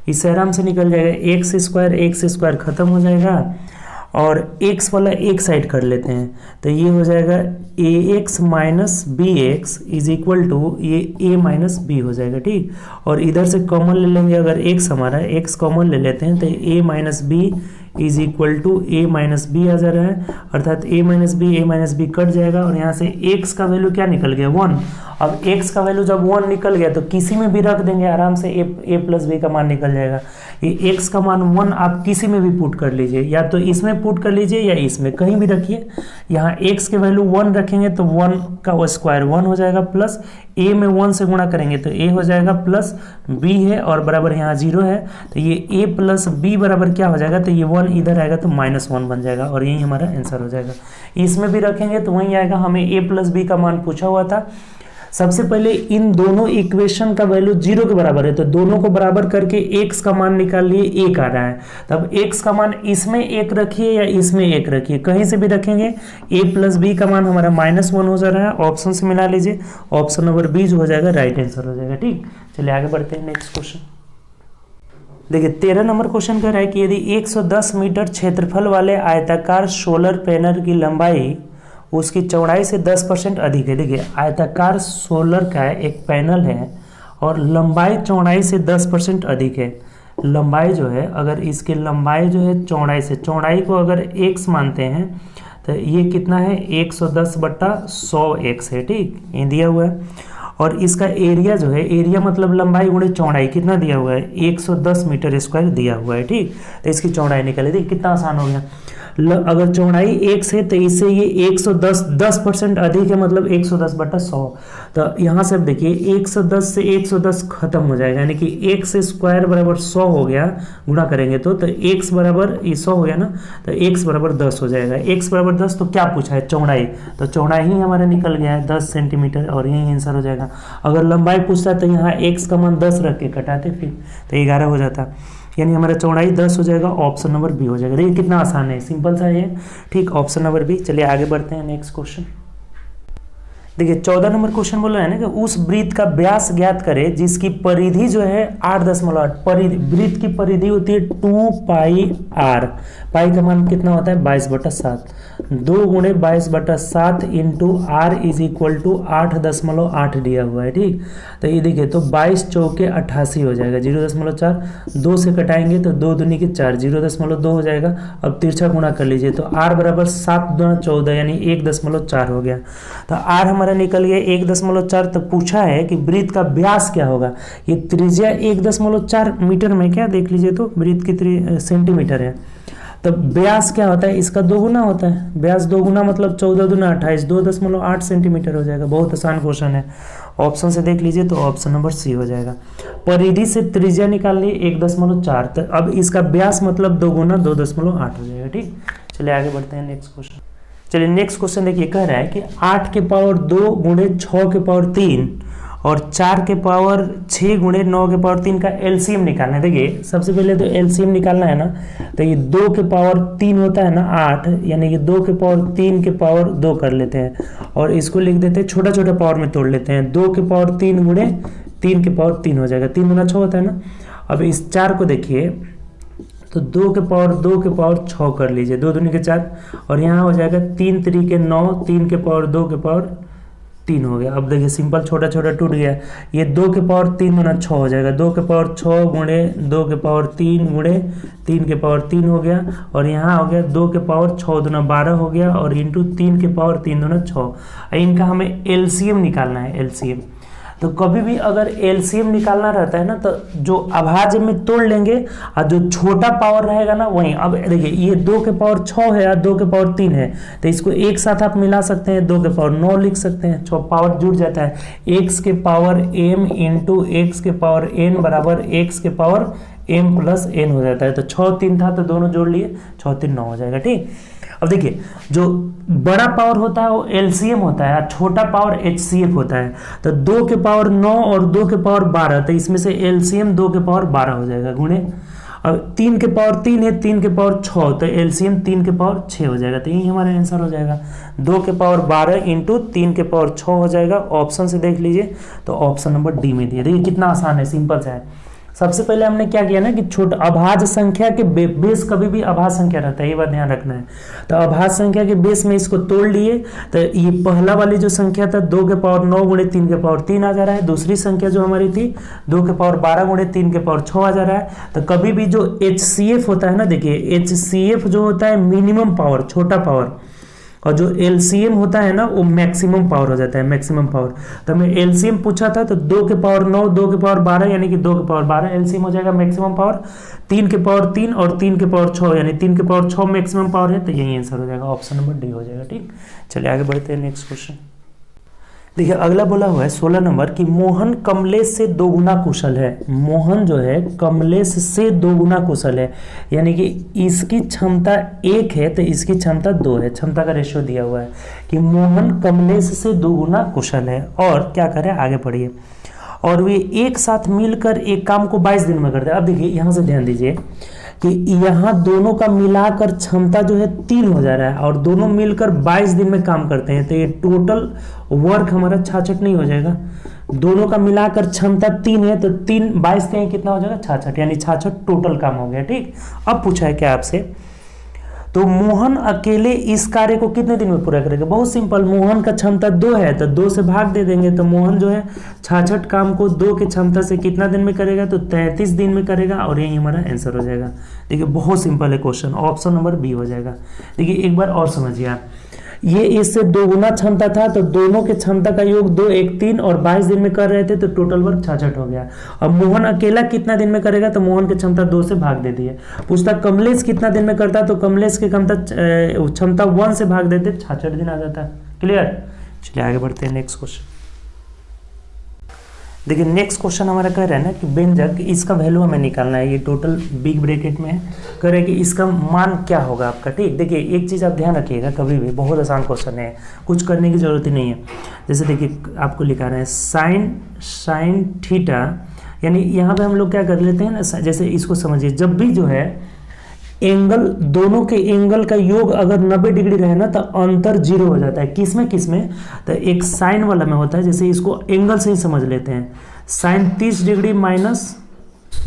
इससे आराम से निकल जाएगा, एक्स स्क्वायर खत्म हो जाएगा, और x वाला एक साइड कर लेते हैं, तो ये हो जाएगा a x minus b x is equal to ये a माइनस बी हो जाएगा। ठीक, और इधर से कॉमन ले लेंगे, अगर x हमारा x कॉमन ले लेते हैं तो a minus b is equal to a minus b आ जा रहा है, अर्थात a माइनस बी कट जाएगा, और यहाँ से x का वैल्यू क्या निकल गया, 1। अब x का वैल्यू जब 1 निकल गया तो किसी में भी रख देंगे, आराम से a प्लस बी का मान निकल जाएगा। ये x का मान 1 आप किसी में भी पुट कर लीजिए, या तो इसमें पुट कर लीजिए या इसमें, कहीं भी रखिए। यहाँ x के वैल्यू 1 रखेंगे तो 1 का स्क्वायर 1 हो जाएगा, प्लस a में 1 से गुणा करेंगे तो a हो जाएगा, प्लस b है और बराबर यहाँ 0 है, तो ये a प्लस b बराबर क्या हो जाएगा, तो ये 1 इधर आएगा तो -1 बन जाएगा, और यही हमारा आंसर हो जाएगा। इसमें भी रखेंगे तो वही आएगा, हमें a प्लस बी का मान पूछा हुआ था। सबसे पहले इन दोनों इक्वेशन का वैल्यू 0 के बराबर है, तो दोनों को बराबर करके x का मान निकाल लिए, 1 आ रहा है। तब x का मान इसमें 1 रखिए या इसमें 1 रखिए, कहीं से भी रखेंगे, a प्लस बी का मान हमारा -1 हो जा रहा है। ऑप्शन से मिला लीजिए, ऑप्शन नंबर बी जो हो जाएगा राइट आंसर हो जाएगा। ठीक, चलिए आगे बढ़ते हैं नेक्स्ट क्वेश्चन। देखिए 13 नंबर क्वेश्चन कह रहा है कि यदि 110 मीटर क्षेत्रफल वाले आयताकार सोलर पैनल की लंबाई उसकी चौड़ाई से 10% अधिक है। देखिए आयताकार सोलर का एक पैनल है और लंबाई चौड़ाई से 10% अधिक है। लंबाई जो है, अगर इसकी लंबाई जो है चौड़ाई से, चौड़ाई को अगर x मानते हैं तो ये कितना है, 110/100x है। ठीक, ये दिया हुआ है। और इसका एरिया जो है, एरिया मतलब लंबाई गुणे चौड़ाई, कितना दिया हुआ है, 110 मीटर स्क्वायर दिया हुआ है। ठीक, तो इसकी चौड़ाई निकाले। देखिए कितना आसान हो गया। अगर चौड़ाई x है तो इससे ये 10% अधिक है, मतलब 110/100। तो यहाँ से अब देखिए 110 से 110 खत्म हो जाएगा, यानी कि x स्क्वायर बराबर 100 हो गया, गुणा करेंगे तो x बराबर 100 हो गया ना, तो x बराबर 10 हो जाएगा। x बराबर 10, तो क्या पूछा है, चौड़ाई, तो चौड़ाई ही हमारा निकल गया है 10 सेंटीमीटर, और यही आंसर हो जाएगा। अगर लंबाई पूछता है तो यहाँ x का मान 10 रख के कटाते फिर, तो 11 हो जाता, यानी हमारा चौड़ाई 10 हो जाएगा। ऑप्शन नंबर बी हो जाएगा। देखिए कितना आसान है, सिंपल सा है। ठीक, ऑप्शन नंबर बी। चलिए आगे बढ़ते हैं नेक्स्ट क्वेश्चन। देखिए 14 नंबर क्वेश्चन बोल रहा है ना कि उस वृत्त का व्यास ज्ञात करें जिसकी परिधि जो है 8.8, परिधि, वृत्त की परिधि होती है 2πr, पाई का मान कितना होता है 22/7, 2 × 22/7 into r is equal to 8.8 दिया हुआ है। ठीक, तो ये देखिए, तो 22 चौके 88 हो जाएगा, 0.4, 2 से कटाएंगे तो 2 दूनी के 4, 0.2 हो जाएगा। अब तिरछा गुणा कर लीजिए तो r बराबर 7 × 14 यानी 1.4 हो गया, तो r हमारा निकल गया 1.4। तो पूछा है कि वृत्त का व्यास क्या होगा, ये त्रिज्या 1.4 मीटर में, क्या देख लीजिए तो वृत्त की सेंटीमीटर है, तो व्यास क्या होता है, इसका दोगुना होता है। व्यास दोगुना मतलब 14 दूना 28, 2.8 सेंटीमीटर हो जाएगा। बहुत आसान क्वेश्चन है, ऑप्शन से देख लीजिए तो ऑप्शन नंबर सी हो जाएगा। परिधि से त्रिज्या निकालनी 1.4, तो अब इसका व्यास मतलब दोगुना 2.8 हो जाएगा। ठीक, चलिए आगे बढ़ते हैं नेक्स्ट क्वेश्चन। चलिए नेक्स्ट क्वेश्चन देखिए, कह रहा है कि 8 के पावर 2 गुणे 6 के पावर 3 और 4 के पावर 6 गुणे 9 के पावर 3 का एलसीएम निकालना है। देखिए सबसे पहले तो एलसीएम निकालना है ना, तो ये 2 के पावर 3 होता है ना 8, यानी कि 2 के पावर 3 के पावर 2 कर लेते हैं और इसको लिख देते हैं, छोटा छोटा पावर में तोड़ लेते हैं। 2 के पावर 3 गुणे 3 के पावर 3 हो जाएगा, 3 गुना 6 होता है ना। अब इस 4 को देखिए तो 2 के पावर 2 के पावर 6 कर लीजिए, 2 दूनी के 4 और यहाँ हो जाएगा 3 3 9, 3 के पावर 2 के पावर 3 हो गया। अब देखिए सिंपल छोटा छोटा टूट गया, ये 2 के पावर 3 गुना 6 हो जाएगा, 2 के पावर 6 गुणे 2 के पावर 3 गुणे 3 के पावर 3 हो गया और यहाँ हो गया 2 के पावर 6 दूना 12 हो गया और इंटू 3 के पावर 3 दूना 6। इनका हमें एलसीएम निकालना है, एलसीएम। तो कभी भी अगर एलसीएम निकालना रहता है ना तो जो अभाज्य में तोड़ लेंगे और जो छोटा पावर रहेगा ना वहीं। अब देखिए ये 2 के पावर 6 है और 2 के पावर 3 है, तो इसको एक साथ आप मिला सकते हैं, 2 के पावर 9 लिख सकते हैं, 6 पावर जुड़ जाता है। x के पावर m इंटू एक्स के पावर n बराबर x के पावर m प्लस n हो जाता है। तो 6 3 था तो दोनों जोड़ लिए, 6 3 9 हो जाएगा। ठीक, अब देखिए जो बड़ा पावर होता है वो एलसीएम होता है और छोटा पावर एचसीएफ होता है। तो 2 के पावर 9 और 2 के पावर 12, तो इसमें से एलसीएम 2 के पावर 12 हो जाएगा गुणे। अब 3 के पावर 3 है, 3 के पावर 6, तो एलसीएम 3 के पावर 6 हो जाएगा। तो यही हमारा आंसर हो जाएगा, 2 के पावर 12 इंटू 3 के पावर 6 हो जाएगा। ऑप्शन से देख लीजिए तो ऑप्शन नंबर डी में दिया। देखिए कितना आसान है, सिंपल सा है। सबसे पहले हमने क्या किया ना कि छोटा अभाज्य संख्या के बेस कभी भी अभाज्य संख्या रहता है, ये बात ध्यान रखना है। तो अभाज्य संख्या के बेस में इसको तोड़ लिए, तो ये पहला वाली जो संख्या था 2 के पावर 9 गुणे 3 के पावर 3 आ जा रहा है। दूसरी संख्या जो हमारी थी 2 के पावर 12 गुणे 3 के पावर 6 आ जा रहा है। तो कभी भी जो एचसीएफ होता है ना, देखिए एचसीएफ जो होता है मिनिमम पावर, छोटा पावर, और जो एलसीएम होता है ना वो मैक्सिमम पावर हो जाता है, मैक्सिमम पावर। तो हमें एलसीएम पूछा था तो 2 के पावर 9, 2 के पावर 12 यानी कि 2 के पावर 12 एलसीएम हो जाएगा मैक्सिमम पावर। 3 के पावर 3 और 3 के पावर 6 यानी 3 के पावर 6 मैक्सिमम पावर है, तो यही आंसर हो जाएगा, ऑप्शन नंबर डी हो जाएगा। ठीक, चलिए आगे बढ़ते हैं नेक्स्ट क्वेश्चन। देखिए अगला बोला हुआ है 16 नंबर कि मोहन कमलेश से 2 गुना कुशल है। मोहन जो है कमलेश से 2 गुना कुशल है, यानी कि इसकी क्षमता 1 है तो इसकी क्षमता 2 है। क्षमता का रेशियो दिया हुआ है कि मोहन कमलेश से 2 गुना कुशल है और क्या करें, आगे पढ़िए। और वे एक साथ मिलकर एक काम को 22 दिन में करते हैं। अब देखिए यहाँ से ध्यान दीजिए कि यहाँ दोनों का मिलाकर क्षमता जो है 3 हो जा रहा है और दोनों मिलकर 22 दिन में काम करते हैं, तो ये टोटल वर्क हमारा 66 नहीं हो जाएगा। दोनों का मिलाकर क्षमता 3 है तो 3 22 के कितना हो जाएगा, 66, यानी 66 टोटल काम हो गया। ठीक, अब पूछा है क्या आपसे, तो मोहन अकेले इस कार्य को कितने दिन में पूरा करेगा। बहुत सिंपल, मोहन का क्षमता 2 है तो 2 से भाग दे देंगे, तो मोहन जो है 66 काम को 2 की क्षमता से कितना दिन में करेगा, तो 33 दिन में करेगा और यही हमारा आंसर हो जाएगा। देखिए बहुत सिंपल है क्वेश्चन, ऑप्शन नंबर बी हो जाएगा। देखिए एक बार और समझिए आप, ये इससे 2 गुना क्षमता था तो दोनों के क्षमता का योग 2 1 3 और 22 दिन में कर रहे थे तो टोटल वर्क 66 हो गया। अब मोहन अकेला कितना दिन में करेगा, तो मोहन की क्षमता 2 से भाग दे दी है। पूछता कमलेश कितना दिन में करता, तो कमलेश की क्षमता 1 से भाग देते 66 दिन आ जाता है। क्लियर, चलिए आगे बढ़ते हैं नेक्स्ट क्वेश्चन। देखिए नेक्स्ट क्वेश्चन हमारा कह रहा है ना कि व्यंजक इसका वैल्यू हमें निकालना है, ये टोटल बिग ब्रैकेट में है, कह रहे हैं कि इसका मान क्या होगा आपका। ठीक, देखिए एक चीज़ आप ध्यान रखिएगा, कभी भी बहुत आसान क्वेश्चन है, कुछ करने की जरूरत ही नहीं है। जैसे देखिए आपको लिखा रहे हैं साइन थीटा, यानी यहाँ पे हम लोग क्या कर लेते हैं ना, जैसे इसको समझिए, जब भी जो है एंगल, दोनों के एंगल का योग अगर 90 डिग्री रहे ना तो अंतर 0 हो जाता है। किसमें किसमें, तो एक साइन वाला में होता है, जैसे इसको एंगल से ही समझ लेते हैं, sine 30 degree minus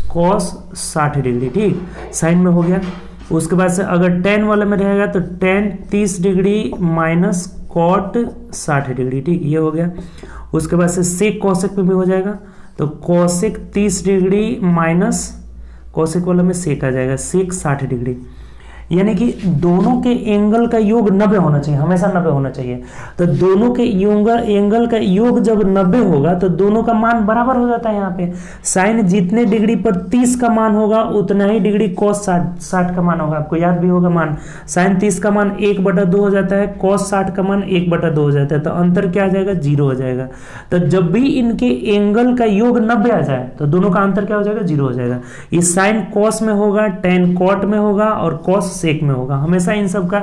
cos 60 degree. ठीक, साइन में हो गया। उसके बाद से अगर टेन वाला में रहेगा तो tan 30 degree minus cot 60 degree. ठीक, ये हो गया। उसके बाद से सेक कॉसेक में भी हो जाएगा, तो कॉसेक 30 डिग्री माइनस कॉसेक वाला में सेक आ जाएगा, सेक 60 डिग्री। यानी कि दोनों के एंगल का योग 90 होना चाहिए, हमेशा 90 होना चाहिए। तो दोनों के एंगल का योग जब 90 होगा तो दोनों का मान बराबर हो जाता है। यहाँ पे साइन जितने डिग्री पर 30 का मान होगा उतना ही डिग्री कॉस 60 का मान होगा। आपको याद भी होगा मान, साइन 30 का मान 1/2 हो जाता है, कॉस 60 का मान 1/2 हो जाता है। तो अंतर क्या आ जाएगा, 0 हो जाएगा। तो जब भी इनके एंगल का योग 90 आ जाए तो दोनों का अंतर क्या हो जाएगा, 0 हो जाएगा। ये साइन कॉस में होगा, टेन कॉट में होगा और कॉस सेक में होगा, हमेशा इन सब का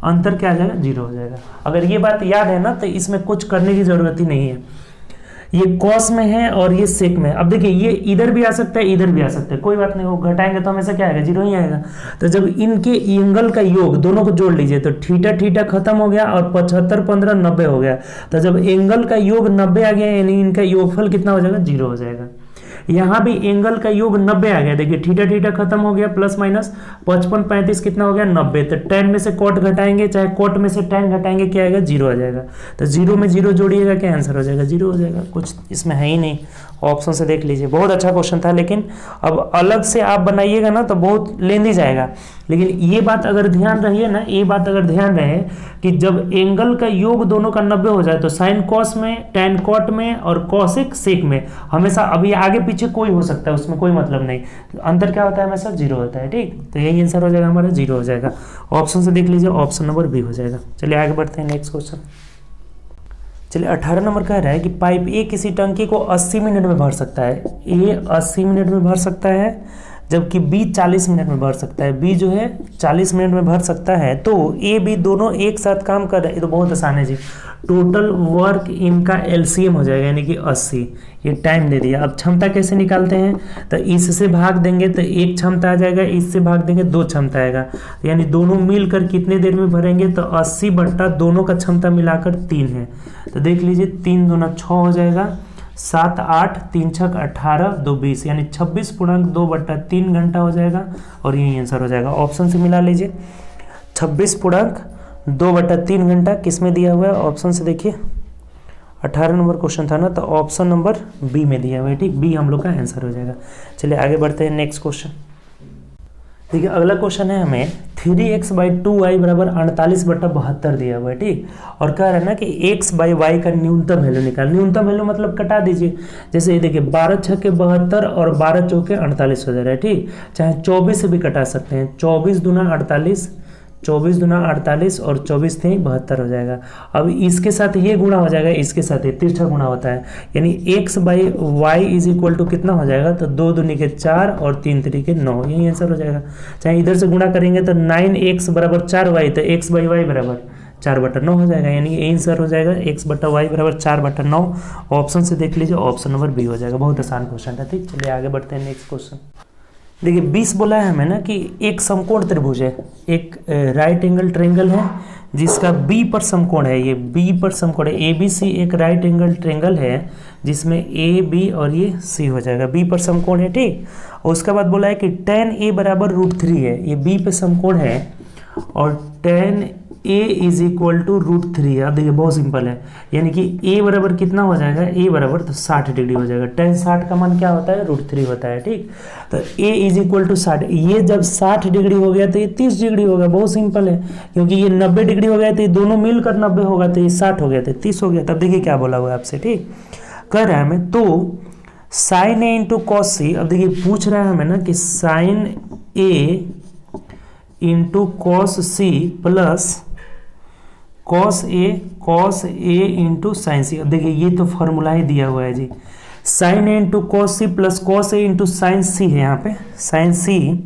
अंतर क्या आ जाएगा, 0 हो जाएगा। अगर ये बात याद है ना तो इसमें कुछ करने की जरूरत ही नहीं है। ये कॉस में है और ये सेक में। अब देखिए ये इधर भी आ सकता है, इधर भी आ सकता है, कोई बात नहीं, वो घटाएंगे तो हमेशा क्या आएगा, 0 ही आएगा। तो जब इनके एंगल का योग दोनों को जोड़ लीजिए तो थीटा थीटा खत्म हो गया और 75 15 90 हो गया। तो जब एंगल का योग 90 आ गया यानी इनका योगफल कितना हो जाएगा, 0 हो जाएगा। यहाँ भी एंगल का योग 90 आ गया, देखिए थीटा थीटा खत्म हो गया, प्लस माइनस 55 35 कितना हो गया, 90। तो tan में से कॉट घटाएंगे चाहे कॉट में से tan घटाएंगे क्या आएगा, 0 आ जाएगा। तो 0 में 0 जोड़िएगा क्या आंसर हो जाएगा, 0 हो जाएगा। कुछ इसमें है ही नहीं, ऑप्शन से देख लीजिए। बहुत अच्छा क्वेश्चन था, लेकिन अब अलग से आप बनाइएगा ना तो बहुत लेंदी जाएगा। लेकिन ये बात अगर ध्यान रहिए ना, ये बात अगर ध्यान रहे कि जब एंगल का योग दोनों का 90 हो जाए तो साइन कॉस में, टैन कॉट में और कॉसेक सेक में हमेशा, अभी आगे पीछे कोई हो सकता है, उसमें कोई मतलब नहीं, अंतर क्या होता है, हमेशा 0 होता है। ठीक, तो यही आंसर हो जाएगा हमारा, 0 हो जाएगा। ऑप्शन से देख लीजिए, ऑप्शन नंबर बी हो जाएगा। चलिए आगे बढ़ते हैं, नेक्स्ट क्वेश्चन। चलिए 18 नंबर कह रहा है कि पाइप ए किसी टंकी को 80 मिनट में भर सकता है। ए 80 मिनट में भर सकता है जबकि बी 40 मिनट में भर सकता है। बी जो है 40 मिनट में भर सकता है। तो ए बी दोनों एक साथ काम कर रहे हैं, ये तो बहुत आसान है जी। टोटल वर्क इनका एलसीएम हो जाएगा यानी कि 80। ये टाइम दे दिया। अब क्षमता कैसे निकालते हैं, तो इससे भाग देंगे तो 1 क्षमता आ जाएगा, इससे भाग देंगे 2 क्षमता आएगा, यानी दोनों मिलकर कितने देर में भरेंगे, तो 80 बट्टा दोनों का क्षमता मिलाकर 3 है। तो देख लीजिए 3 दूना 6 हो जाएगा, 7 8 3 6 18 2 20 यानी 26.2/3 घंटा हो जाएगा और यही आंसर हो जाएगा। ऑप्शन से मिला लीजिए, 26.2/3 घंटा किस में दिया हुआ है, ऑप्शन से देखिए 18 नंबर क्वेश्चन था ना, तो ऑप्शन नंबर बी में दिया हुआ है। ठीक, बी हम लोग का आंसर हो जाएगा। चलिए आगे बढ़ते हैं, नेक्स्ट क्वेश्चन। देखिए अगला क्वेश्चन है हमें 3x/2y बराबर 48/72 दिया हुआ है। ठीक, और कह रहा है ना कि x बाई वाई का न्यूनतम वैल्यू निकाल। न्यूनतम वैल्यू मतलब कटा दीजिए, जैसे ये देखिए 12 छक्के 72 और 12 चौके 48 हो जा रहा है। ठीक, चाहे 24 से भी कटा सकते हैं, 24 दूना 48, 24 दूना 48 और 24 थे 72 हो जाएगा। अब इसके साथ ये गुणा हो जाएगा, इसके साथ ये तिरछा गुणा होता है, यानी x by y is equal to कितना हो जाएगा, तो 2 दूनी के 4 और 3 3 9, यही आंसर हो जाएगा। चाहे इधर से गुणा करेंगे तो 9x बराबर 4y, तो x बाई वाई बराबर 4/9 हो जाएगा, यानी ये आंसर हो जाएगा x बटा वाई बराबर 4/9। ऑप्शन से देख लीजिए, ऑप्शन नंबर बी हो जाएगा। बहुत आसान क्वेश्चन था। ठीक, चलिए आगे बढ़ते हैं, नेक्स्ट क्वेश्चन। देखिए 20 बोला है हमें ना कि एक समकोण त्रिभुज है, एक राइट एंगल ट्रायंगल है जिसका बी पर समकोण है, ये बी पर समकोण है। ए बी सी एक राइट एंगल ट्रायंगल है जिसमें ए बी और ये सी हो जाएगा, बी पर समकोण है। ठीक, और उसके बाद बोला है कि tan a बराबर √3 है, ये बी पे समकोण है और tan a is equal to √3 है। अब देखिए बहुत सिंपल है, यानी कि a बराबर कितना हो जाएगा, a बराबर तो 60 डिग्री हो जाएगा। tan 60 का मान क्या होता है, √3 होता है। ठीक, तो a इज इक्वल टू 60, ये जब 60 डिग्री हो गया तो ये 30 डिग्री होगा। बहुत सिंपल है, क्योंकि ये 90 डिग्री हो गया तो ये दोनों मिलकर 90 होगा, तो ये 60 हो गया तो 30 हो गया। तब देखिए क्या बोला हुआ है आपसे। ठीक, कह रहा है हमें तो sine a into cos c. अब देखिए पूछ रहा है हमें ना कि sine a into cos c plus cos a into sine c. अब देखिए ये तो फॉर्मूला ही दिया हुआ है जी, sine a into cos c plus cos a into sine c है। यहाँ पे sine c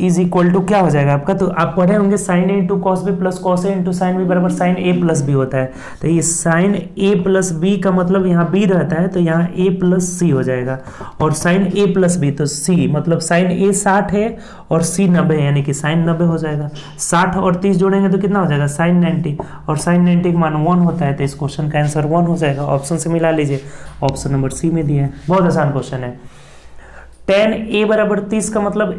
is equal to क्या हो जाएगा आपका, तो आप पढ़े होंगे sine a into cos B plus cos a into sine B बराबर साइन ए प्लस बी होता है। तो ये साइन ए प्लस बी का मतलब यहाँ बी रहता है, तो यहाँ ए प्लस सी हो जाएगा, और साइन ए प्लस बी तो सी, मतलब साइन ए 60 है और सी 90 है, यानी कि साइन 90 हो जाएगा। 60 और 30 जोड़ेंगे तो कितना हो जाएगा, साइन 90, और साइन 90 का मान 1 होता है, तो इस क्वेश्चन का आंसर 1 हो जाएगा। ऑप्शन से मिला लीजिए, ऑप्शन नंबर सी में दिया है। बहुत आसान क्वेश्चन है। tan a बराबर 30 का मतलब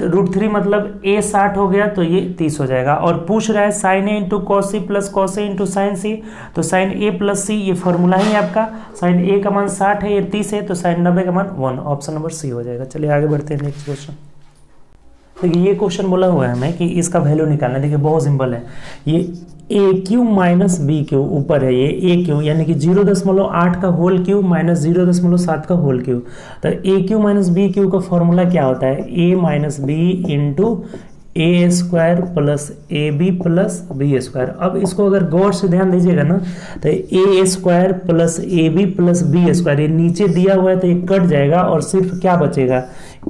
√3 मतलब a 60 हो गया तो ये 30 हो जाएगा, और पूछ रहा है sine a into cos c plus cos a into sine c, तो साइन ए प्लस सी ये फॉर्मूला ही है आपका। साइन ए का मान 60 है, ये 30 है, तो साइन 90 का मान 1, ऑप्शन नंबर सी हो जाएगा। चलिए आगे बढ़ते हैं, नेक्स्ट क्वेश्चन। देखिए ये क्वेश्चन बोला हुआ है हमें कि इसका वैल्यू निकालना है। देखिए बहुत सिंपल है, ये ए क्यू माइनस बी क्यू ऊपर है, ये ए क्यू यानी कि 0.8 का होल क्यू माइनस 0.7 का होल क्यू। तो a cube minus b cube का फॉर्मूला क्या होता है, a minus b into a square plus a b plus b square. अब इसको अगर गौर से ध्यान दीजिएगा ना, तो a square plus a b plus b square, ये नीचे दिया हुआ है तो ये कट जाएगा और सिर्फ क्या बचेगा,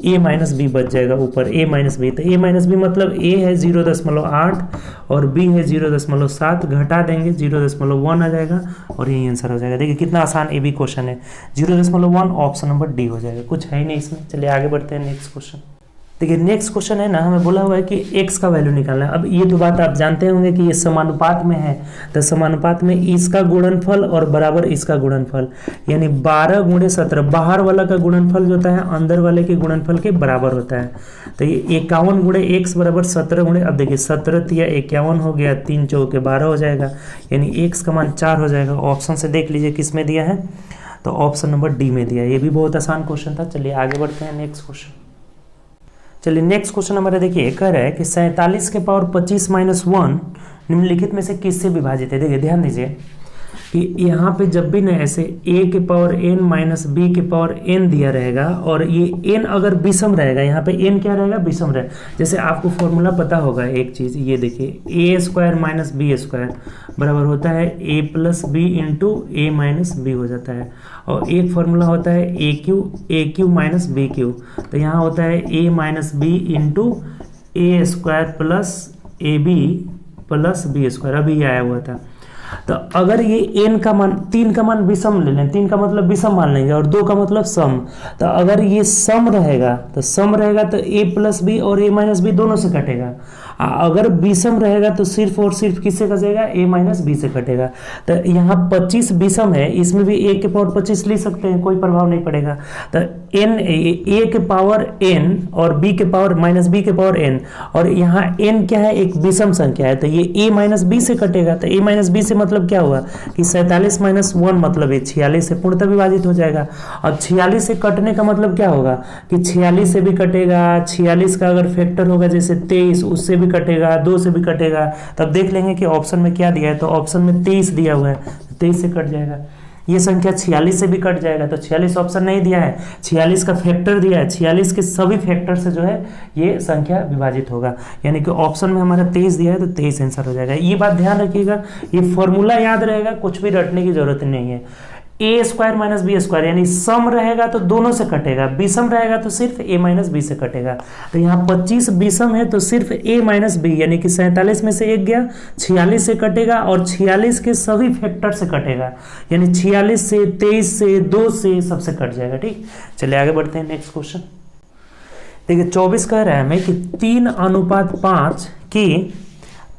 ए माइनस बी बच जाएगा ऊपर, ए माइनस बी। तो ए माइनस बी मतलब ए है 0.8 और बी है 0.7, घटा देंगे 0.1 आ जाएगा और यही आंसर हो जाएगा। देखिए कितना आसान ए बी क्वेश्चन है, 0.1 ऑप्शन नंबर डी हो जाएगा, कुछ है ही नहीं इसमें। चलिए आगे बढ़ते हैं नेक्स्ट क्वेश्चन। देखिए नेक्स्ट क्वेश्चन है ना, हमें बोला हुआ है कि x का वैल्यू निकालना है। अब ये तो बात आप जानते होंगे कि ये समानुपात में है, तो समानुपात में इसका गुणनफल और बराबर इसका गुणनफल, यानी 12 गुणे 17, बाहर वाला का गुणनफल जो होता है अंदर वाले के गुणनफल के बराबर होता है। तो ये 51 गुणे x बराबर 17 गुणे, अब देखिए 17 या 51 हो गया, 3 चौके 12 हो जाएगा, यानी x का मान 4 हो जाएगा। ऑप्शन से देख लीजिए किस में दिया है, तो ऑप्शन नंबर डी में दिया है। ये भी बहुत आसान क्वेश्चन था। चलिए आगे बढ़ते हैं नेक्स्ट क्वेश्चन। चलिए नेक्स्ट क्वेश्चन हमारा देखिए कह रहा है कि 47 के पावर 25 माइनस 1 निम्नलिखित में से किससे विभाजित है। देखिए ध्यान दीजिए कि यहाँ पे जब भी ना ऐसे a के पावर n माइनस b के पावर n दिया रहेगा और ये n अगर विषम रहेगा, यहाँ पे n क्या रहेगा, विषम रहेगा। जैसे आपको फॉर्मूला पता होगा एक चीज़, ये देखिए a square minus b square बराबर होता है a plus b into a minus b हो जाता है। और एक फार्मूला होता है a cube minus b cube, तो यहाँ होता है a minus b into a square plus a b plus b square, अभी आया हुआ था। तो अगर ये n का मान, 3 का मान विषम ले लें, 3 का मतलब विषम मान लेंगे और 2 का मतलब सम, तो अगर ये सम रहेगा तो a प्लस बी और a माइनस बी दोनों से कटेगा। अगर विषम रहेगा तो सिर्फ और सिर्फ किससे कटेगा, a माइनस बी से कटेगा। तो यहाँ 25 विषम है, इसमें भी a के पावर 25 ले सकते हैं, कोई प्रभाव नहीं पड़ेगा। तो a के पावर n और b के पावर माइनस b के पावर n, और यहाँ n क्या है, एक विषम संख्या है, तो ये a माइनस बी से कटेगा। तो a माइनस बी से मतलब क्या हुआ कि 47 माइनस 1 मतलब ये 46 से पूर्णतः विभाजित हो जाएगा। अब 46 से कटने का मतलब क्या होगा कि 46 से भी कटेगा, 46 का अगर फैक्टर होगा जैसे 23, उससे भी कटेगा, 2 से भी कटेगा। तब देख लेंगे कि ऑप्शन में क्या दिया है, तो ऑप्शन में 23 दिया हुआ है, 23 से कट जाएगा। ये संख्या 46 से भी कट जाएगा, तो 46 ऑप्शन नहीं दिया है, 46 का फैक्टर दिया है, 46 के सभी फैक्टर से जो है ये संख्या विभाजित होगा, यानी कि ऑप्शन में हमारा 23 दिया है तो 23 आंसर हो जाएगा। ये बात ध्यान रखिएगा, ये फॉर्मूला याद रहेगा, कुछ भी रटने की जरूरत नहीं है। ए स्क्वायर माइनस बी स्क्वायर, यानी सम रहेगा तो दोनों से कटेगा, विषम रहेगा तो सिर्फ ए माइनस बी से कटेगा। तो यहाँ 25 विषम है तो सिर्फ ए माइनस बी, यानी कि 47 में से एक गया, 46 से कटेगा और 46 के सभी फैक्टर से कटेगा, यानी 46 से, 23 से, 2 से, सबसे कट जाएगा। ठीक, चलिए आगे बढ़ते हैं नेक्स्ट क्वेश्चन। देखिए 24 कह रहा है हमें कि 3:5 की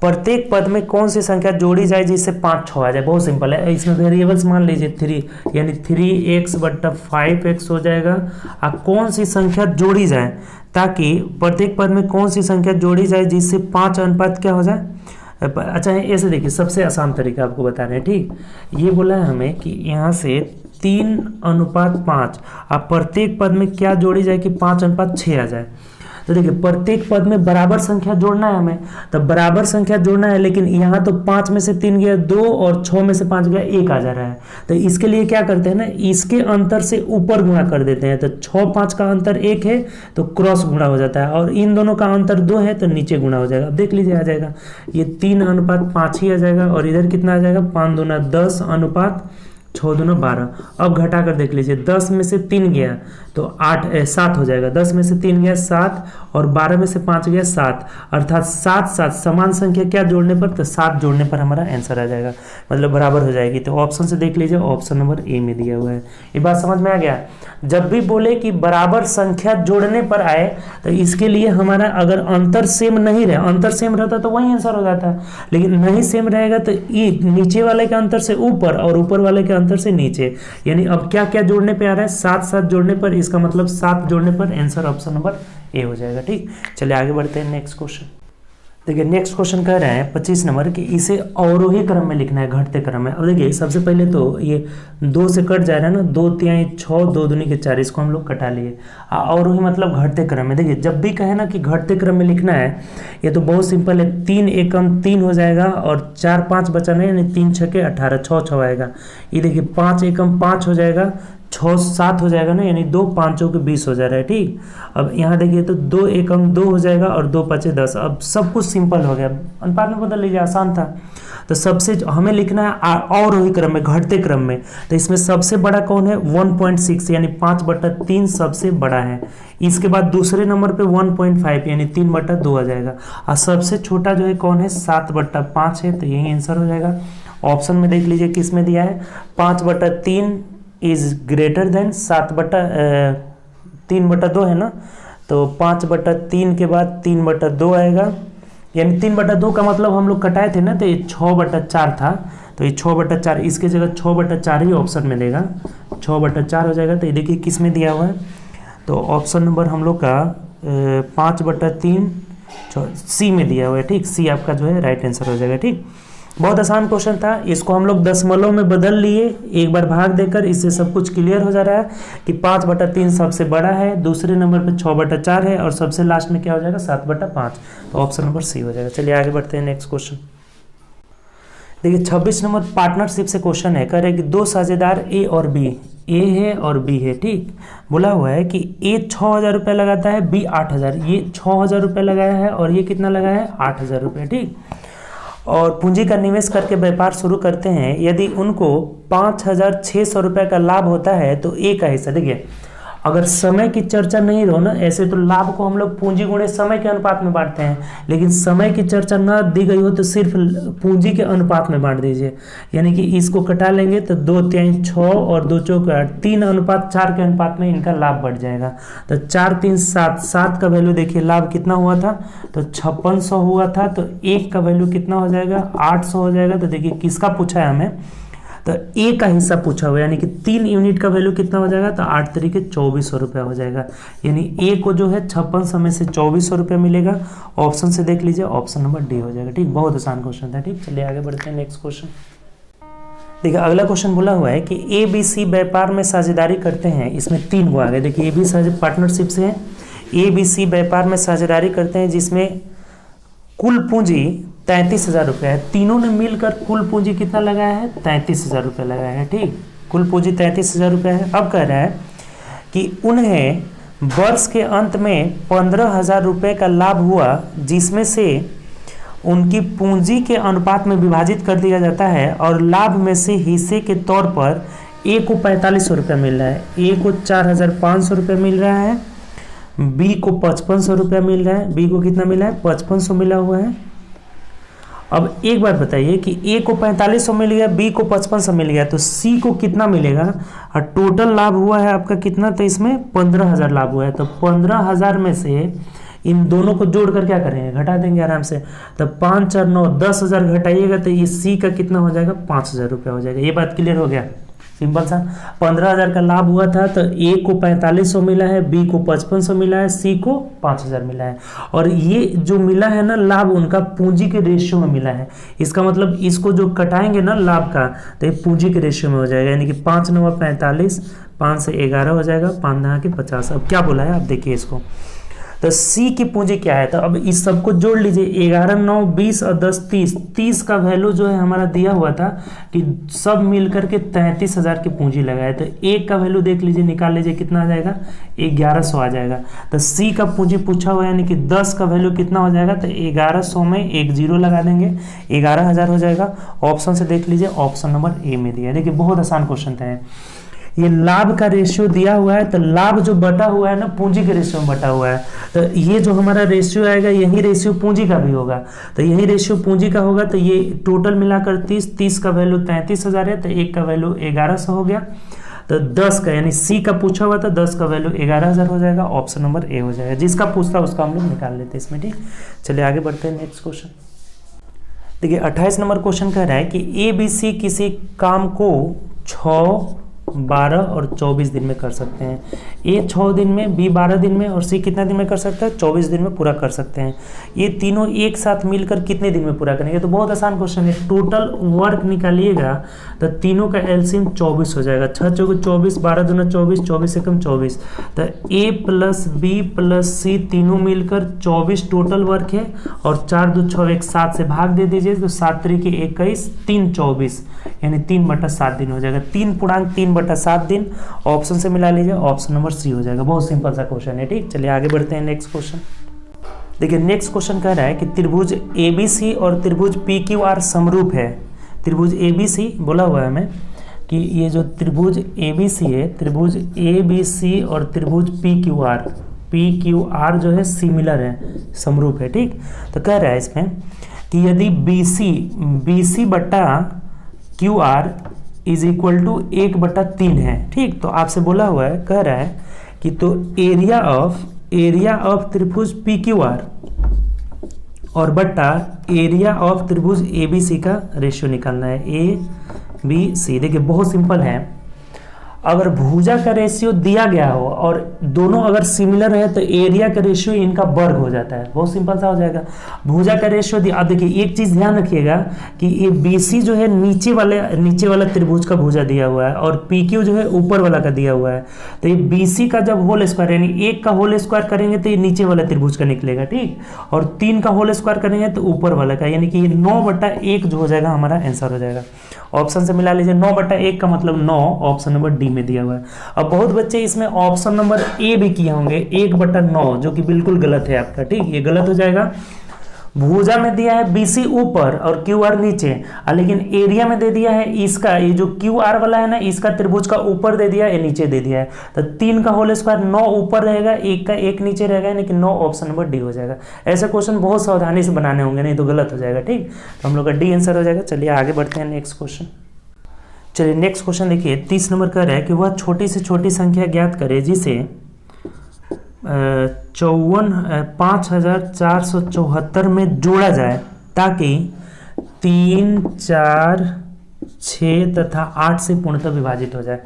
प्रत्येक पद में कौन सी संख्या जोड़ी जाए जिससे 5 6 आ जाए। बहुत सिंपल है, इसमें वेरिएबल्स मान लीजिए 3, यानी 3x बट्टा 5x हो जाएगा। अब कौन सी संख्या जोड़ी जाए, ताकि प्रत्येक पद में कौन सी संख्या जोड़ी जाए जिससे 5 अनुपात क्या हो जाए। अच्छा है, ऐसे देखिए सबसे आसान तरीका आपको बता रहे हैं। ठीक, ये बोला है हमें कि यहाँ से 3:5, अब प्रत्येक पद में क्या जोड़ी जाए कि 5:6 आ जाए। तो देखिए प्रत्येक पद में बराबर संख्या जोड़ना है हमें, तो बराबर संख्या जोड़ना है, लेकिन यहाँ तो 5 में से 3 गया 2 और 6 में से 5 गया 1 आ जा रहा है। तो इसके लिए क्या करते हैं ना, इसके अंतर से ऊपर गुणा कर देते हैं। तो 6 5 का अंतर 1 है तो क्रॉस गुणा हो जाता है, और इन दोनों का अंतर 2 है तो नीचे गुणा हो जाएगा। अब देख लीजिए आ जाएगा ये 3:5 ही आ जाएगा, और इधर कितना आ जाएगा 5 दूना 10 अनुपात 6 दूना 12। अब घटा कर देख लीजिए, 10 में से 3 गया तो 7 हो जाएगा, 10 में से 3 गया 7 और 12 में से 5 गया 7, अर्थात 7 7 समान संख्या क्या जोड़ने पर, तो 7 जोड़ने पर हमारा आंसर आ जाएगा, मतलब बराबर हो जाएगी। तो ऑप्शन से देख लीजिए, ऑप्शन नंबर ए में दिया हुआ है। ये बात समझ में आ गया। जब भी बोले कि बराबर संख्या जोड़ने पर आए तो इसके लिए हमारा अगर अंतर सेम नहीं रहे, अंतर सेम रहता तो वही आंसर हो जाता है, लेकिन नहीं सेम रहेगा तो ये नीचे वाले के अंतर से ऊपर और ऊपर वाले के अंतर से नीचे, यानी अब क्या क्या जोड़ने पे आ रहा है, 7 7 जोड़ने पर, इसका मतलब 7 जोड़ने पर आंसर ऑप्शन नंबर ए हो जाएगा। ठीक, चलिए आगे बढ़ते हैं नेक्स्ट क्वेश्चन। देखिए नेक्स्ट क्वेश्चन कह रहे हैं 25 नंबर कि इसे अवरोही क्रम में लिखना है, घटते क्रम में। अब देखिए सबसे पहले तो ये 2 से कट जा रहा है ना, 2 तिहाई 6, 2 दूनी के 4, इसको हम लोग कटा लिए। अवरोही मतलब घटते क्रम में। देखिए जब भी कहे ना कि घटते क्रम में लिखना है, ये तो बहुत सिंपल है। 3 एकम 3 हो जाएगा और 4 5 बचा नहीं, यानी 3 6 के 18, 6 6 आएगा। ये देखिए 5 एकम 5 हो जाएगा, 6 7 हो जाएगा ना, यानी 2 5 के 20 हो जा रहा है। ठीक, अब यहाँ देखिए तो 2 एकम 2 हो जाएगा और 2 5 10। अब सब कुछ सिंपल हो गया, अनुपात में बदल लीजिए, आसान था। तो सबसे हमें लिखना है अवरोही क्रम में, घटते क्रम में। तो इसमें सबसे बड़ा कौन है? 1.6 यानी 5/3 सबसे बड़ा है। इसके बाद दूसरे नंबर पे 1.5 यानी 3/2 आ जाएगा। और सबसे छोटा जो है कौन है? 7/5 है। तो यही आंसर हो जाएगा। ऑप्शन में देख लीजिए किस में दिया है, 5/3 इज ग्रेटर देन 3/2 है ना। तो 5/3 के बाद 3/2 आएगा, यानी 3/2 का मतलब हम लोग कटाए थे ना, तो ये 6/4 था। तो ये 6/4, इसके जगह 6/4 ही ऑप्शन में देगा, 6/4 हो जाएगा। तो ये देखिए किस में दिया हुआ है, तो ऑप्शन नंबर हम लोग का 5/3 सी में दिया हुआ है। ठीक, सी आपका जो है राइट आंसर हो जाएगा। ठीक, बहुत आसान क्वेश्चन था। इसको हम लोग दशमलव में बदल लिए, एक बार भाग देकर, इससे सब कुछ क्लियर हो जा रहा है कि 5/3 सबसे बड़ा है, दूसरे नंबर पे 6/4 है और सबसे लास्ट में क्या हो जाएगा? 7/5। तो ऑप्शन नंबर सी हो जाएगा। चलिए आगे बढ़ते हैं नेक्स्ट क्वेश्चन। देखिए 26 नंबर पार्टनरशिप से क्वेश्चन है। कह रहे हैं कि 2 साझेदार ए और बी, ए है और बी है। ठीक, बोला हुआ है कि ए 6000 रुपये लगाता है, बी 8000। ये 6000 रुपये लगाया है और ये कितना लगाया है? 8000 रुपये। ठीक, और पूंजी का निवेश करके व्यापार शुरू करते हैं। यदि उनको 5600 रुपये का लाभ होता है तो ए का हिस्सा। देखिए अगर समय की चर्चा नहीं रहो ना, ऐसे तो लाभ को हम लोग पूंजी गुणे समय के अनुपात में बांटते हैं, लेकिन समय की चर्चा ना दी गई हो तो सिर्फ पूंजी के अनुपात में बांट दीजिए। यानी कि इसको कटा लेंगे तो 2 तिहाई 6 और 2 चौके 8, 3:4 के अनुपात में इनका लाभ बढ़ जाएगा। तो 4 3 7, 7 का वैल्यू देखिए लाभ कितना हुआ था? तो 5600 हुआ था। तो 1 का वैल्यू कितना हो जाएगा? 800 हो जाएगा। तो देखिए किसका पूछा है हमें? तो ए का हिस्सा पूछा हुआ, यानी कि 3 यूनिट का वैल्यू कितना हो जाएगा? तो 8 तरीके 2400 रुपया हो जाएगा। यानी ए को जो है 5600 में से 2400 रुपया मिलेगा। ऑप्शन से देख लीजिए, ऑप्शन नंबर डी हो जाएगा। ठीक, बहुत आसान क्वेश्चन था। ठीक, चलिए आगे बढ़ते हैं नेक्स्ट क्वेश्चन। देखिए अगला क्वेश्चन बोला हुआ है कि ए बी सी व्यापार में साझेदारी करते हैं। इसमें 3 को आ गए। देखिए ए बी पार्टनरशिप से है। ए बी सी व्यापार में साझेदारी करते हैं जिसमें कुल पूंजी 33,000 रुपये है। तीनों ने मिलकर कुल पूंजी कितना लगाया है? 33,000 रुपये लगाया है। ठीक, कुल पूंजी 33,000 रुपये है। अब कह रहा है कि उन्हें वर्ष के अंत में 15,000 रुपये का लाभ हुआ, जिसमें से उनकी पूंजी के अनुपात में विभाजित कर दिया जाता है और लाभ में से हिस्से के तौर पर ए को 4500 रुपये मिल रहा है, ए को 4500 रुपये मिल रहा है, बी को 5500 रुपया मिल रहा है। बी को कितना मिला है? 5500 मिला हुआ है। अब एक बात बताइए कि ए को 4500 मिल गया, बी को 5500 मिल गया, तो सी को कितना मिलेगा? और टोटल लाभ हुआ है आपका कितना? तो इसमें 15,000 लाभ हुआ है। तो 15,000 में से इन दोनों को जोड़कर क्या करेंगे? घटा देंगे आराम से। तो 5 4 9 10,000 घटाइएगा तो ये सी का कितना हो जाएगा? 5,000 रुपया हो जाएगा। ये बात क्लियर हो गया, सिंपल सा। 15,000 का लाभ हुआ था तो ए को 4500 मिला है, बी को 5500 मिला है, सी को 5000 मिला है। और ये जो मिला है ना लाभ, उनका पूंजी के रेशियो में मिला है। इसका मतलब इसको जो कटाएंगे ना लाभ का, तो ये पूंजी के रेशियो में हो जाएगा। यानी कि 5 9 45, 5 से 11 हो जाएगा, 5 9 के 50। अब क्या बोला है आप देखिए इसको। तो सी की पूंजी क्या है? तो अब इस सबको जोड़ लीजिए, 11 9 20 और 10 30। 30 का वैल्यू जो है हमारा दिया हुआ था कि सब मिलकर के 33,000 की पूंजी लगाए। तो एक का वैल्यू देख लीजिए, निकाल लीजिए, कितना आ जाएगा? 1100 आ जाएगा। तो सी का पूंजी पूछा हुआ, यानी कि 10 का वैल्यू कितना हो जाएगा? तो 1100 में एक जीरो लगा देंगे, 11,000 हो जाएगा। ऑप्शन से देख लीजिए, ऑप्शन नंबर ए में दिया है। देखिए बहुत आसान क्वेश्चन था। ये लाभ का रेशियो दिया हुआ है, तो लाभ जो बटा हुआ है ना पूंजी के रेशियो में बटा हुआ है। तो ये जो हमारा रेशियो आएगा, यही रेशियो पूंजी का भी होगा। तो यही रेशियो पूंजी का होगा। तो ये टोटल मिलाकर 30 का वैल्यू 33,000 है, तो एक का वैल्यू 1100 हो गया। तो 10 का, यानी सी का पूछा हुआ था, 10 का वैल्यू 11,000 हो जाएगा। ऑप्शन नंबर ए हो जाएगा। जिसका पूछता उसका हम लोग निकाल लेते हैं इसमें। ठीक, चलिए आगे बढ़ते हैं नेक्स्ट क्वेश्चन। देखिए 28 नंबर क्वेश्चन कह रहा है कि ए बी सी किसी काम को 6 12 और 24 दिन में कर सकते हैं। ए 6 दिन में, बी 12 दिन में और सी कितना दिन में कर सकता है? 24 दिन में पूरा कर सकते हैं। ये तीनों एक साथ मिलकर कितने दिन में पूरा करेंगे? तो बहुत आसान क्वेश्चन है। टोटल वर्क निकालिएगा तो तीनों का एलसीएम 24 हो जाएगा। 6 चौके 24, 12 दूना 24, 24 एकम 24। तो ए प्लस बी प्लस सी तीनों मिलकर 24 टोटल वर्क है और 4 2 6 एक 7 से भाग दे दीजिए तो 7 3 21, 3 24 यानी 3/7 दिन हो जाएगा। 3.3/7 दिन ऑप्शन से मिला लीजिए, ऑप्शन नंबर सी हो जाएगा। बहुत सिंपल सा क्वेश्चन है। ठीक, चलिए आगे बढ़ते हैं नेक्स्ट क्वेश्चन। देखिए नेक्स्ट क्वेश्चन कह रहा है कि त्रिभुज एबीसी और त्रिभुज पीक्यूआर समरूप है। त्रिभुज एबीसी बोला हुआ है हमें कि ये जो त्रिभुज एबीसी है, त्रिभुज एबीसी और त्रिभुज पीक्यूआर जो है सिमिलर है, समरूप है। ठीक, तो कह रहा है इसमें कि यदि बीसी बट्टा Q R is equal to 1/3 है। ठीक, तो आपसे बोला हुआ है, कह रहा है कि तो एरिया ऑफ त्रिभुज पी क्यू आर और बट्टा एरिया ऑफ त्रिभुज ए बी सी का रेशियो निकालना है। ए बी सी देखिए बहुत सिंपल है। अगर भुजा का रेशियो दिया गया हो और दोनों अगर सिमिलर है तो एरिया का रेशियो इनका वर्ग हो जाता है। बहुत सिंपल सा हो जाएगा। भुजा का रेशियो दिया, अब देखिए एक चीज ध्यान रखिएगा कि ये बीसी जो है नीचे वाला त्रिभुज का भुजा दिया हुआ है और पीक्यू जो है ऊपर वाला का दिया हुआ है। तो ये बीसी का जब होल स्क्वायर यानी 1 का होल स्क्वायर करेंगे तो ये नीचे वाला त्रिभुज का निकलेगा। ठीक, और 3 का होल स्क्वायर करेंगे तो ऊपर वाला का, यानी कि ये 9/1 जो हो जाएगा हमारा आंसर हो जाएगा। ऑप्शन से मिला लीजिए। 9/1 का मतलब 9 ऑप्शन नंबर डी में दिया हुआ है। अब बहुत बच्चे इसमें ऑप्शन नंबर ए भी किए होंगे 1/9, जो कि बिल्कुल गलत है आपका। ठीक, ये गलत हो जाएगा। भुजा में दिया है बीसी ऊपर और क्यू आर नीचे, लेकिन एरिया में दे दिया है इसका, ये जो क्यू आर वाला है ना, इसका त्रिभुज का ऊपर दे दिया है, नीचे दे दिया है। तो 3 का होल स्क्वायर 9 ऊपर रहेगा, 1 का 1 नीचे रहेगा, यानी कि 9 ऑप्शन नंबर डी हो जाएगा। ऐसे क्वेश्चन बहुत सावधानी से बनाने होंगे, नहीं तो गलत हो जाएगा। ठीक, तो हम लोग का डी आंसर हो जाएगा। चलिए आगे बढ़ते हैं नेक्स्ट क्वेश्चन। चलिए नेक्स्ट क्वेश्चन देखिए 30 नंबर कह रहा है कि वह छोटी से छोटी संख्या ज्ञात करे जिसे 5474 में जोड़ा जाए ताकि 3, 4, 6 तथा 8 से पूर्णतः विभाजित हो जाए।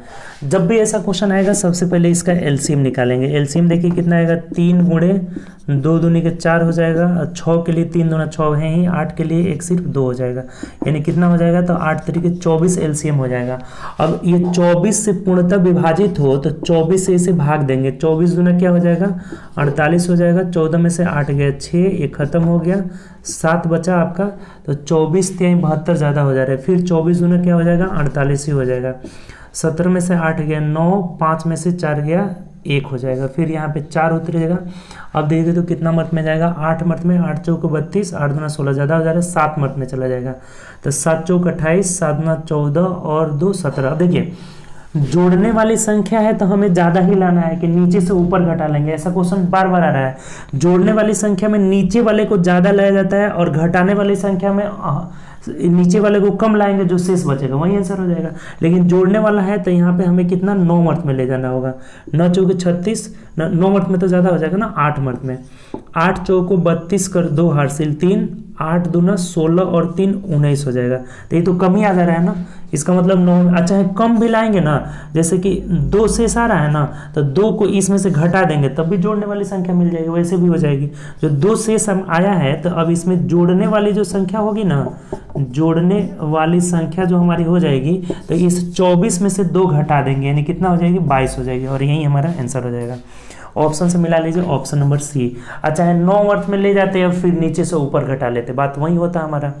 जब भी ऐसा क्वेश्चन आएगा सबसे पहले इसका एलसीएम निकालेंगे। एलसीएम देखिए कितना आएगा, 3 गुणे 2 दूनी के 4 हो जाएगा और 6 के लिए 3 दूना 6 है ही, 8 के लिए 1 सिर्फ 2 हो जाएगा, यानी कितना हो जाएगा, तो 8 तरीके 24 एलसीएम हो जाएगा। अब ये 24 से पूर्णतः विभाजित हो तो 24 से इसे भाग देंगे। 24 दूना क्या हो जाएगा, 48 हो जाएगा। 14 में से 8 गया 6, ये खत्म हो गया, 7 बचा आपका, तो 24 3 72 ज़्यादा हो जा रहा है। फिर 24 दूना क्या हो जाएगा, 48 ही हो जाएगा। 17 में से 8 गया 9, 5 में से 4 गया 1 हो जाएगा। फिर यहाँ पे 4 उतरेगा। अब देखिए तो कितना मर्त में जाएगा, 8 मर्त में, 8 चौक 32, 8 दूना 16 ज़्यादा हो जा रहा है, 7 मर्त में चला जाएगा। तो 7 चौक 28, 7 दूना 14 और 2 17। अब देखिए जोड़ने वाली संख्या है तो हमें ज़्यादा ही लाना है कि नीचे से ऊपर घटा लेंगे। ऐसा क्वेश्चन बार बार आ रहा है। जोड़ने वाली संख्या में नीचे वाले को ज़्यादा लाया जाता है और घटाने वाली संख्या में नीचे वाले को कम लाएंगे, जो शेष बचेगा वही आंसर हो जाएगा। लेकिन जोड़ने वाला है तो यहाँ पे हमें कितना 9 मर्त में ले जाना होगा। 9 चौके 36, 9 मर्त में तो ज़्यादा हो जाएगा ना, 8 मर्त में। 8 चौको 32 कर 2 हासिल 3, 8 दूना 16 और 3 19 हो जाएगा। तो ये तो कम ही आ जा रहा है ना, इसका मतलब 9। अच्छा है, कम भी लाएंगे ना, जैसे कि 2 शेष आ रहा है ना, तो 2 को इसमें से घटा देंगे तब भी जोड़ने वाली संख्या मिल जाएगी, वैसे भी हो जाएगी। जो 2 शेष आया है तो अब इसमें जोड़ने वाली जो संख्या होगी ना, जोड़ने वाली संख्या जो हमारी हो जाएगी, तो इस 24 में से 2 घटा देंगे, यानी कितना हो जाएगी, 22 हो जाएगी, और यही हमारा आंसर हो जाएगा। ऑप्शन से मिला लीजिए, ऑप्शन नंबर सी। अच्छा है, 9 अर्थ में ले जाते हैं और फिर नीचे से ऊपर घटा लेते, बात वही होता है हमारा।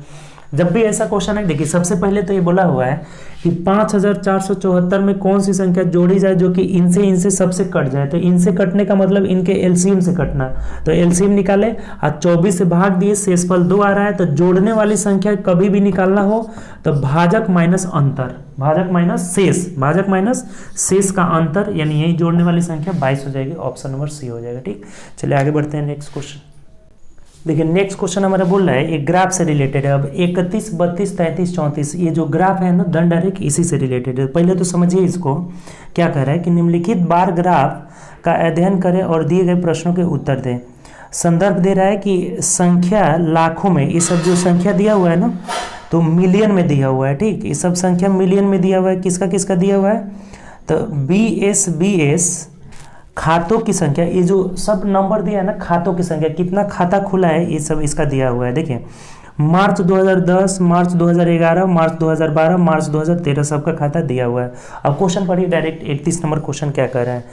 जब भी ऐसा क्वेश्चन है, देखिए सबसे पहले तो ये बोला हुआ है कि 5474 में कौन सी संख्या जोड़ी जाए जो कि इनसे सबसे कट जाए। तो इनसे कटने का मतलब इनके एलसीएम से कटना, तो एलसीएम निकाले और 24 से भाग दिए, शेषफल 2 आ रहा है। तो जोड़ने वाली संख्या कभी भी निकालना हो तो भाजक माइनस अंतर, भाजक माइनस शेष, भाजक माइनस शेष का अंतर, यानी यही जोड़ने वाली संख्या 22 हो जाएगी। ऑप्शन नंबर सी हो जाएगा। ठीक, चलिए आगे बढ़ते हैं नेक्स्ट क्वेश्चन। देखिए नेक्स्ट क्वेश्चन हमारा बोल रहा है एक ग्राफ से रिलेटेड है। अब 31, 32, 33, 34 ये जो ग्राफ है ना दंडारेख, इसी से रिलेटेड है। पहले तो समझिए इसको क्या कह रहा है कि निम्नलिखित बार ग्राफ का अध्ययन करें और दिए गए प्रश्नों के उत्तर दें। संदर्भ दे रहा है कि संख्या लाखों में, ये सब जो संख्या दिया हुआ है ना तो मिलियन में दिया हुआ है। ठीक, ये सब संख्या मिलियन में दिया हुआ है। किसका किसका दिया हुआ है, तो BS खातों की संख्या, ये जो सब नंबर दिया है ना, खातों की संख्या, कितना खाता खुला है, ये सब इसका दिया हुआ है। देखिए मार्च 2010, मार्च 2011, मार्च 2012, मार्च 2013 सबका खाता दिया हुआ है। अब क्वेश्चन पढ़िए डायरेक्ट। 31 नंबर क्वेश्चन क्या कर रहा है,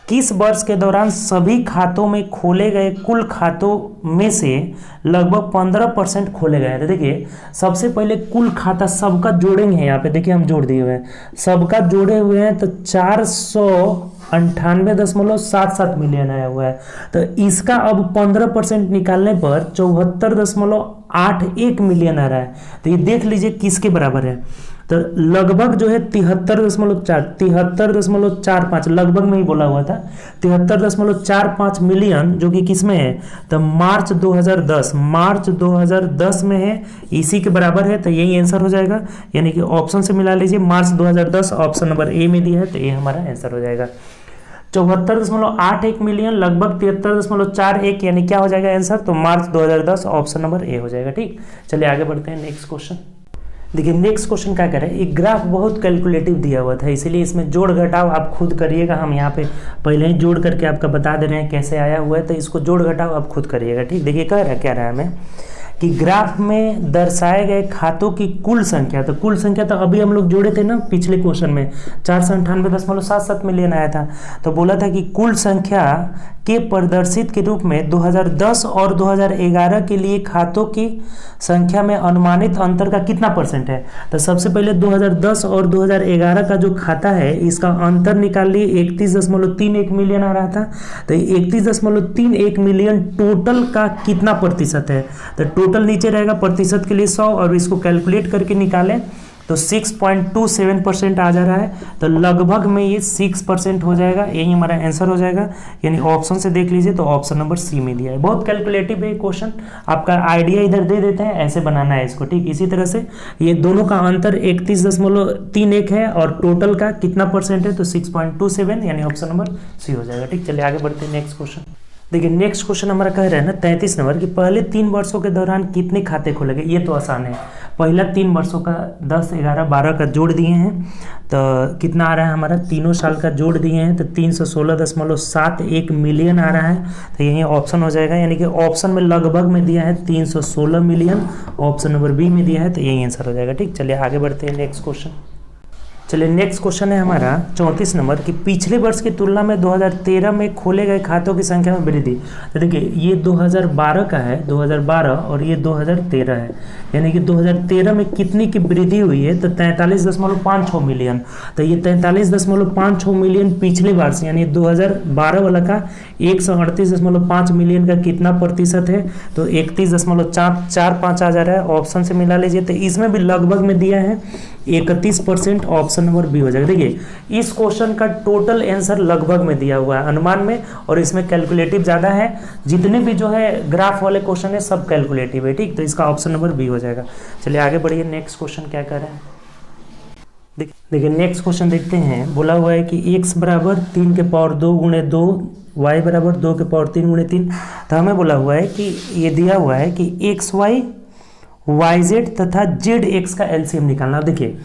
किस वर्ष के दौरान सभी खातों में खोले गए कुल खातों में से लगभग 15% खोले गए हैं। तो देखिए सबसे पहले कुल खाता सबका जोड़ेंगे, यहाँ पे देखिए हम जोड़ दिए हुए हैं, सबका जोड़े हुए हैं तो 498.77 मिलियन आया हुआ है। तो इसका अब 15% निकालने पर 74.81 मिलियन आ रहा है। तो ये देख लीजिए किसके बराबर है, तो लगभग जो है 73.45 लगभग में ही बोला हुआ था, 73.45 मिलियन जो कि किसमें है, तो मार्च 2010 में है, इसी के बराबर है। तो यही आंसर हो जाएगा, यानी कि ऑप्शन से मिला लीजिए, मार्च 2010 ऑप्शन नंबर ए में दिया है, तो ये हमारा आंसर हो जाएगा। 74.81 मिलियन लगभग 73.41, यानी क्या हो जाएगा आंसर, तो मार्च 2010 ऑप्शन नंबर ए हो जाएगा। ठीक, चलिए आगे बढ़ते हैं नेक्स्ट क्वेश्चन। देखिए नेक्स्ट क्वेश्चन क्या करें, एक ग्राफ बहुत कैलकुलेटिव दिया हुआ था, इसीलिए इसमें जोड़ घटाव आप खुद करिएगा। हम यहाँ पे पहले ही जोड़ करके आपका बता दे रहे हैं कैसे आया हुआ है, तो इसको जोड़ घटाव आप खुद करिएगा। ठीक, देखिए क्या रहा है हमें कि ग्राफ में दर्शाए गए खातों की कुल संख्या, तो कुल संख्या तो अभी हम लोग जोड़े थे ना पिछले क्वेश्चन में, 498.77 मिलियन आया था। तो बोला था कि कुल संख्या के प्रदर्शित के रूप में 2010 और 2011 के लिए खातों की संख्या में अनुमानित अंतर का कितना परसेंट है। तो सबसे पहले 2010 और 2011 का जो खाता है इसका अंतर निकाल लिए, 31.31 मिलियन आ रहा था। तो 31.31 मिलियन टोटल का कितना प्रतिशत है, तो टोटल नीचे रहेगा प्रतिशत के लिए 100, और इसको कैलकुलेट करके निकालें तो 6.27% आ जा रहा है। तो लगभग में ये 6% हो जाएगा, यही हमारा आंसर हो जाएगा। यानी ऑप्शन से देख लीजिए तो ऑप्शन नंबर सी में दिया है। बहुत कैलकुलेटिव है क्वेश्चन, आपका आइडिया इधर दे देते हैं, ऐसे बनाना है इसको। ठीक, इसी तरह से ये दोनों का अंतर 31.31 है और टोटल का कितना परसेंट है, तो 6.27, यानी ऑप्शन नंबर सी हो जाएगा। ठीक, चलिए आगे बढ़ते हैं नेक्स्ट क्वेश्चन। देखिए नेक्स्ट क्वेश्चन हमारा कह रहा है ना 33 नंबर कि पहले 3 वर्षों के दौरान कितने खाते खोलेंगे। ये तो आसान है, पहला 3 वर्षों का 10, 11, 12 का जोड़ दिए हैं, तो कितना आ रहा है हमारा, तीनों साल का जोड़ दिए हैं तो 316.71 मिलियन आ रहा है। तो यही ऑप्शन हो जाएगा, यानी कि ऑप्शन में लगभग में दिया है 316 मिलियन, ऑप्शन नंबर बी में दिया है, तो यही आंसर हो जाएगा। ठीक, चलिए आगे बढ़ते हैं नेक्स्ट क्वेश्चन। चलिए नेक्स्ट क्वेश्चन है हमारा 34 नंबर कि पिछले वर्ष की तुलना में 2013 में खोले गए खातों की संख्या में वृद्धि। तो देखिए ये 2012 का है, 2012 और ये 2013 है, यानी कि 2013 में कितनी की वृद्धि हुई है, तो 43.56 मिलियन। तो ये 43.56 मिलियन पिछले वर्ष यानी 2012 वाला का 138.5 मिलियन का कितना प्रतिशत है, तो 31.45 आ जा रहा है। ऑप्शन से मिला लीजिए, तो इसमें भी लगभग में दिया है 31%, ऑप्शन नंबर बी हो जाएगा। देखिए इस क्वेश्चन का टोटल आंसर लगभग में दिया हुआ है अनुमान में, और इसमें कैलकुलेटिव ज़्यादा है। जितने भी जो है ग्राफ वाले क्वेश्चन है सब कैलकुलेटिव है। ठीक, तो इसका ऑप्शन नंबर बी हो जाएगा। चलिए आगे बढ़िए, नेक्स्ट क्वेश्चन क्या कर रहे हैं। देखिए नेक्स्ट क्वेश्चन देखते हैं। बोला हुआ है कि x बराबर 3 के पावर 2 गुणे 2, y बराबर 2 के पावर 3 गुणे 3। तो हमें बोला हुआ है कि ये दिया हुआ है कि एक्स वाई वाई जेड तथा जेड एक्स का एलसीएम निकालना। देखिए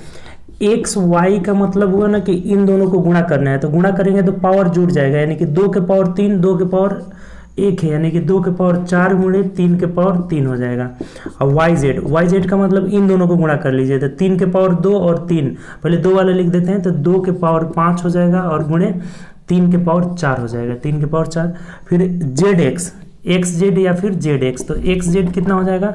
एक्स वाई का मतलब हुआ ना कि इन दोनों को गुणा करना है, तो गुणा करेंगे तो पावर जुड़ जाएगा, यानी कि 2 के पावर 3, 2 के पावर 1 है, यानी कि 2 के पावर 4 गुणे 3 के पावर 3 हो जाएगा। और वाई जेड का मतलब इन दोनों को गुणा कर लीजिए, तो 3 के पावर 2 और 3, पहले 2 वाले लिख देते हैं, तो 2 के पावर 5 हो जाएगा और गुणे 3 के पावर 4 हो जाएगा, 3 के पावर 4। फिर जेड एक्स जेड या फिर जेड एक्स, तो एक्स जेड कितना हो जाएगा,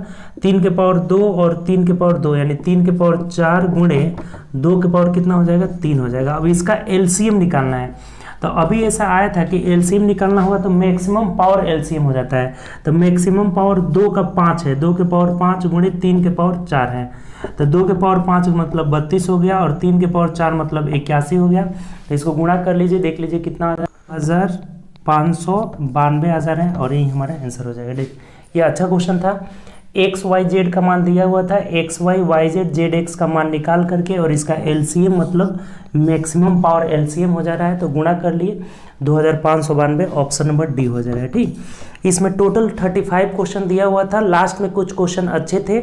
3 के पावर 2 और 3 के पावर 2, यानी 3 के पावर 4 गुणे 2 के पावर कितना हो जाएगा, 3 हो जाएगा। अब इसका एलसीएम निकालना है, तो अभी ऐसा आया था कि एलसीएम निकालना हुआ तो मैक्सिमम पावर एलसीएम हो जाता है, तो मैक्सिमम पावर 2 का 5 है, 2 के पावर 5 गुणे 3 के पावर 4 है, तो 2 के पावर 5 मतलब 32 हो गया और 3 के पावर 4 मतलब 81 हो गया। तो इसको गुणा कर लीजिए, देख लीजिए कितना आ रहा है, 1592 आ जा रहे हैं, और यही हमारा आंसर हो जाएगा। देखिए ये अच्छा क्वेश्चन था। एक्स वाई जेड का मान दिया हुआ था, x y y z z x का मान निकाल करके और इसका एलसीएम मतलब मैक्सिमम पावर एलसीएम हो जा रहा है, तो गुणा कर लिए 2592, ऑप्शन नंबर डी हो जाएगा। ठीक, इसमें टोटल 35 क्वेश्चन दिया हुआ था। लास्ट में कुछ क्वेश्चन अच्छे थे,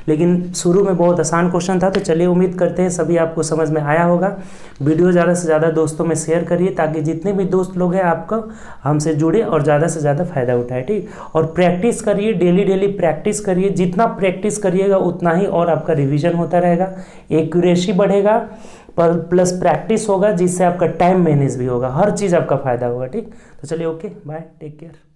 लेकिन शुरू में बहुत आसान क्वेश्चन था। तो चलिए उम्मीद करते हैं सभी आपको समझ में आया होगा। वीडियो ज़्यादा से ज़्यादा दोस्तों में शेयर करिए, ताकि जितने भी दोस्त लोग हैं आपको हमसे जुड़े और ज़्यादा से ज़्यादा फ़ायदा उठाए, ठीक। और प्रैक्टिस करिए, डेली डेली प्रैक्टिस करिए। जितना प्रैक्टिस करिएगा उतना ही और आपका रिविजन होता रहेगा, एक्यूरेसी बढ़ेगा, पर प्लस प्रैक्टिस होगा, जिससे आपका टाइम मैनेज भी होगा, हर चीज़ आपका फ़ायदा होगा, ठीक। तो चलिए, ओके, बाय, टेक केयर।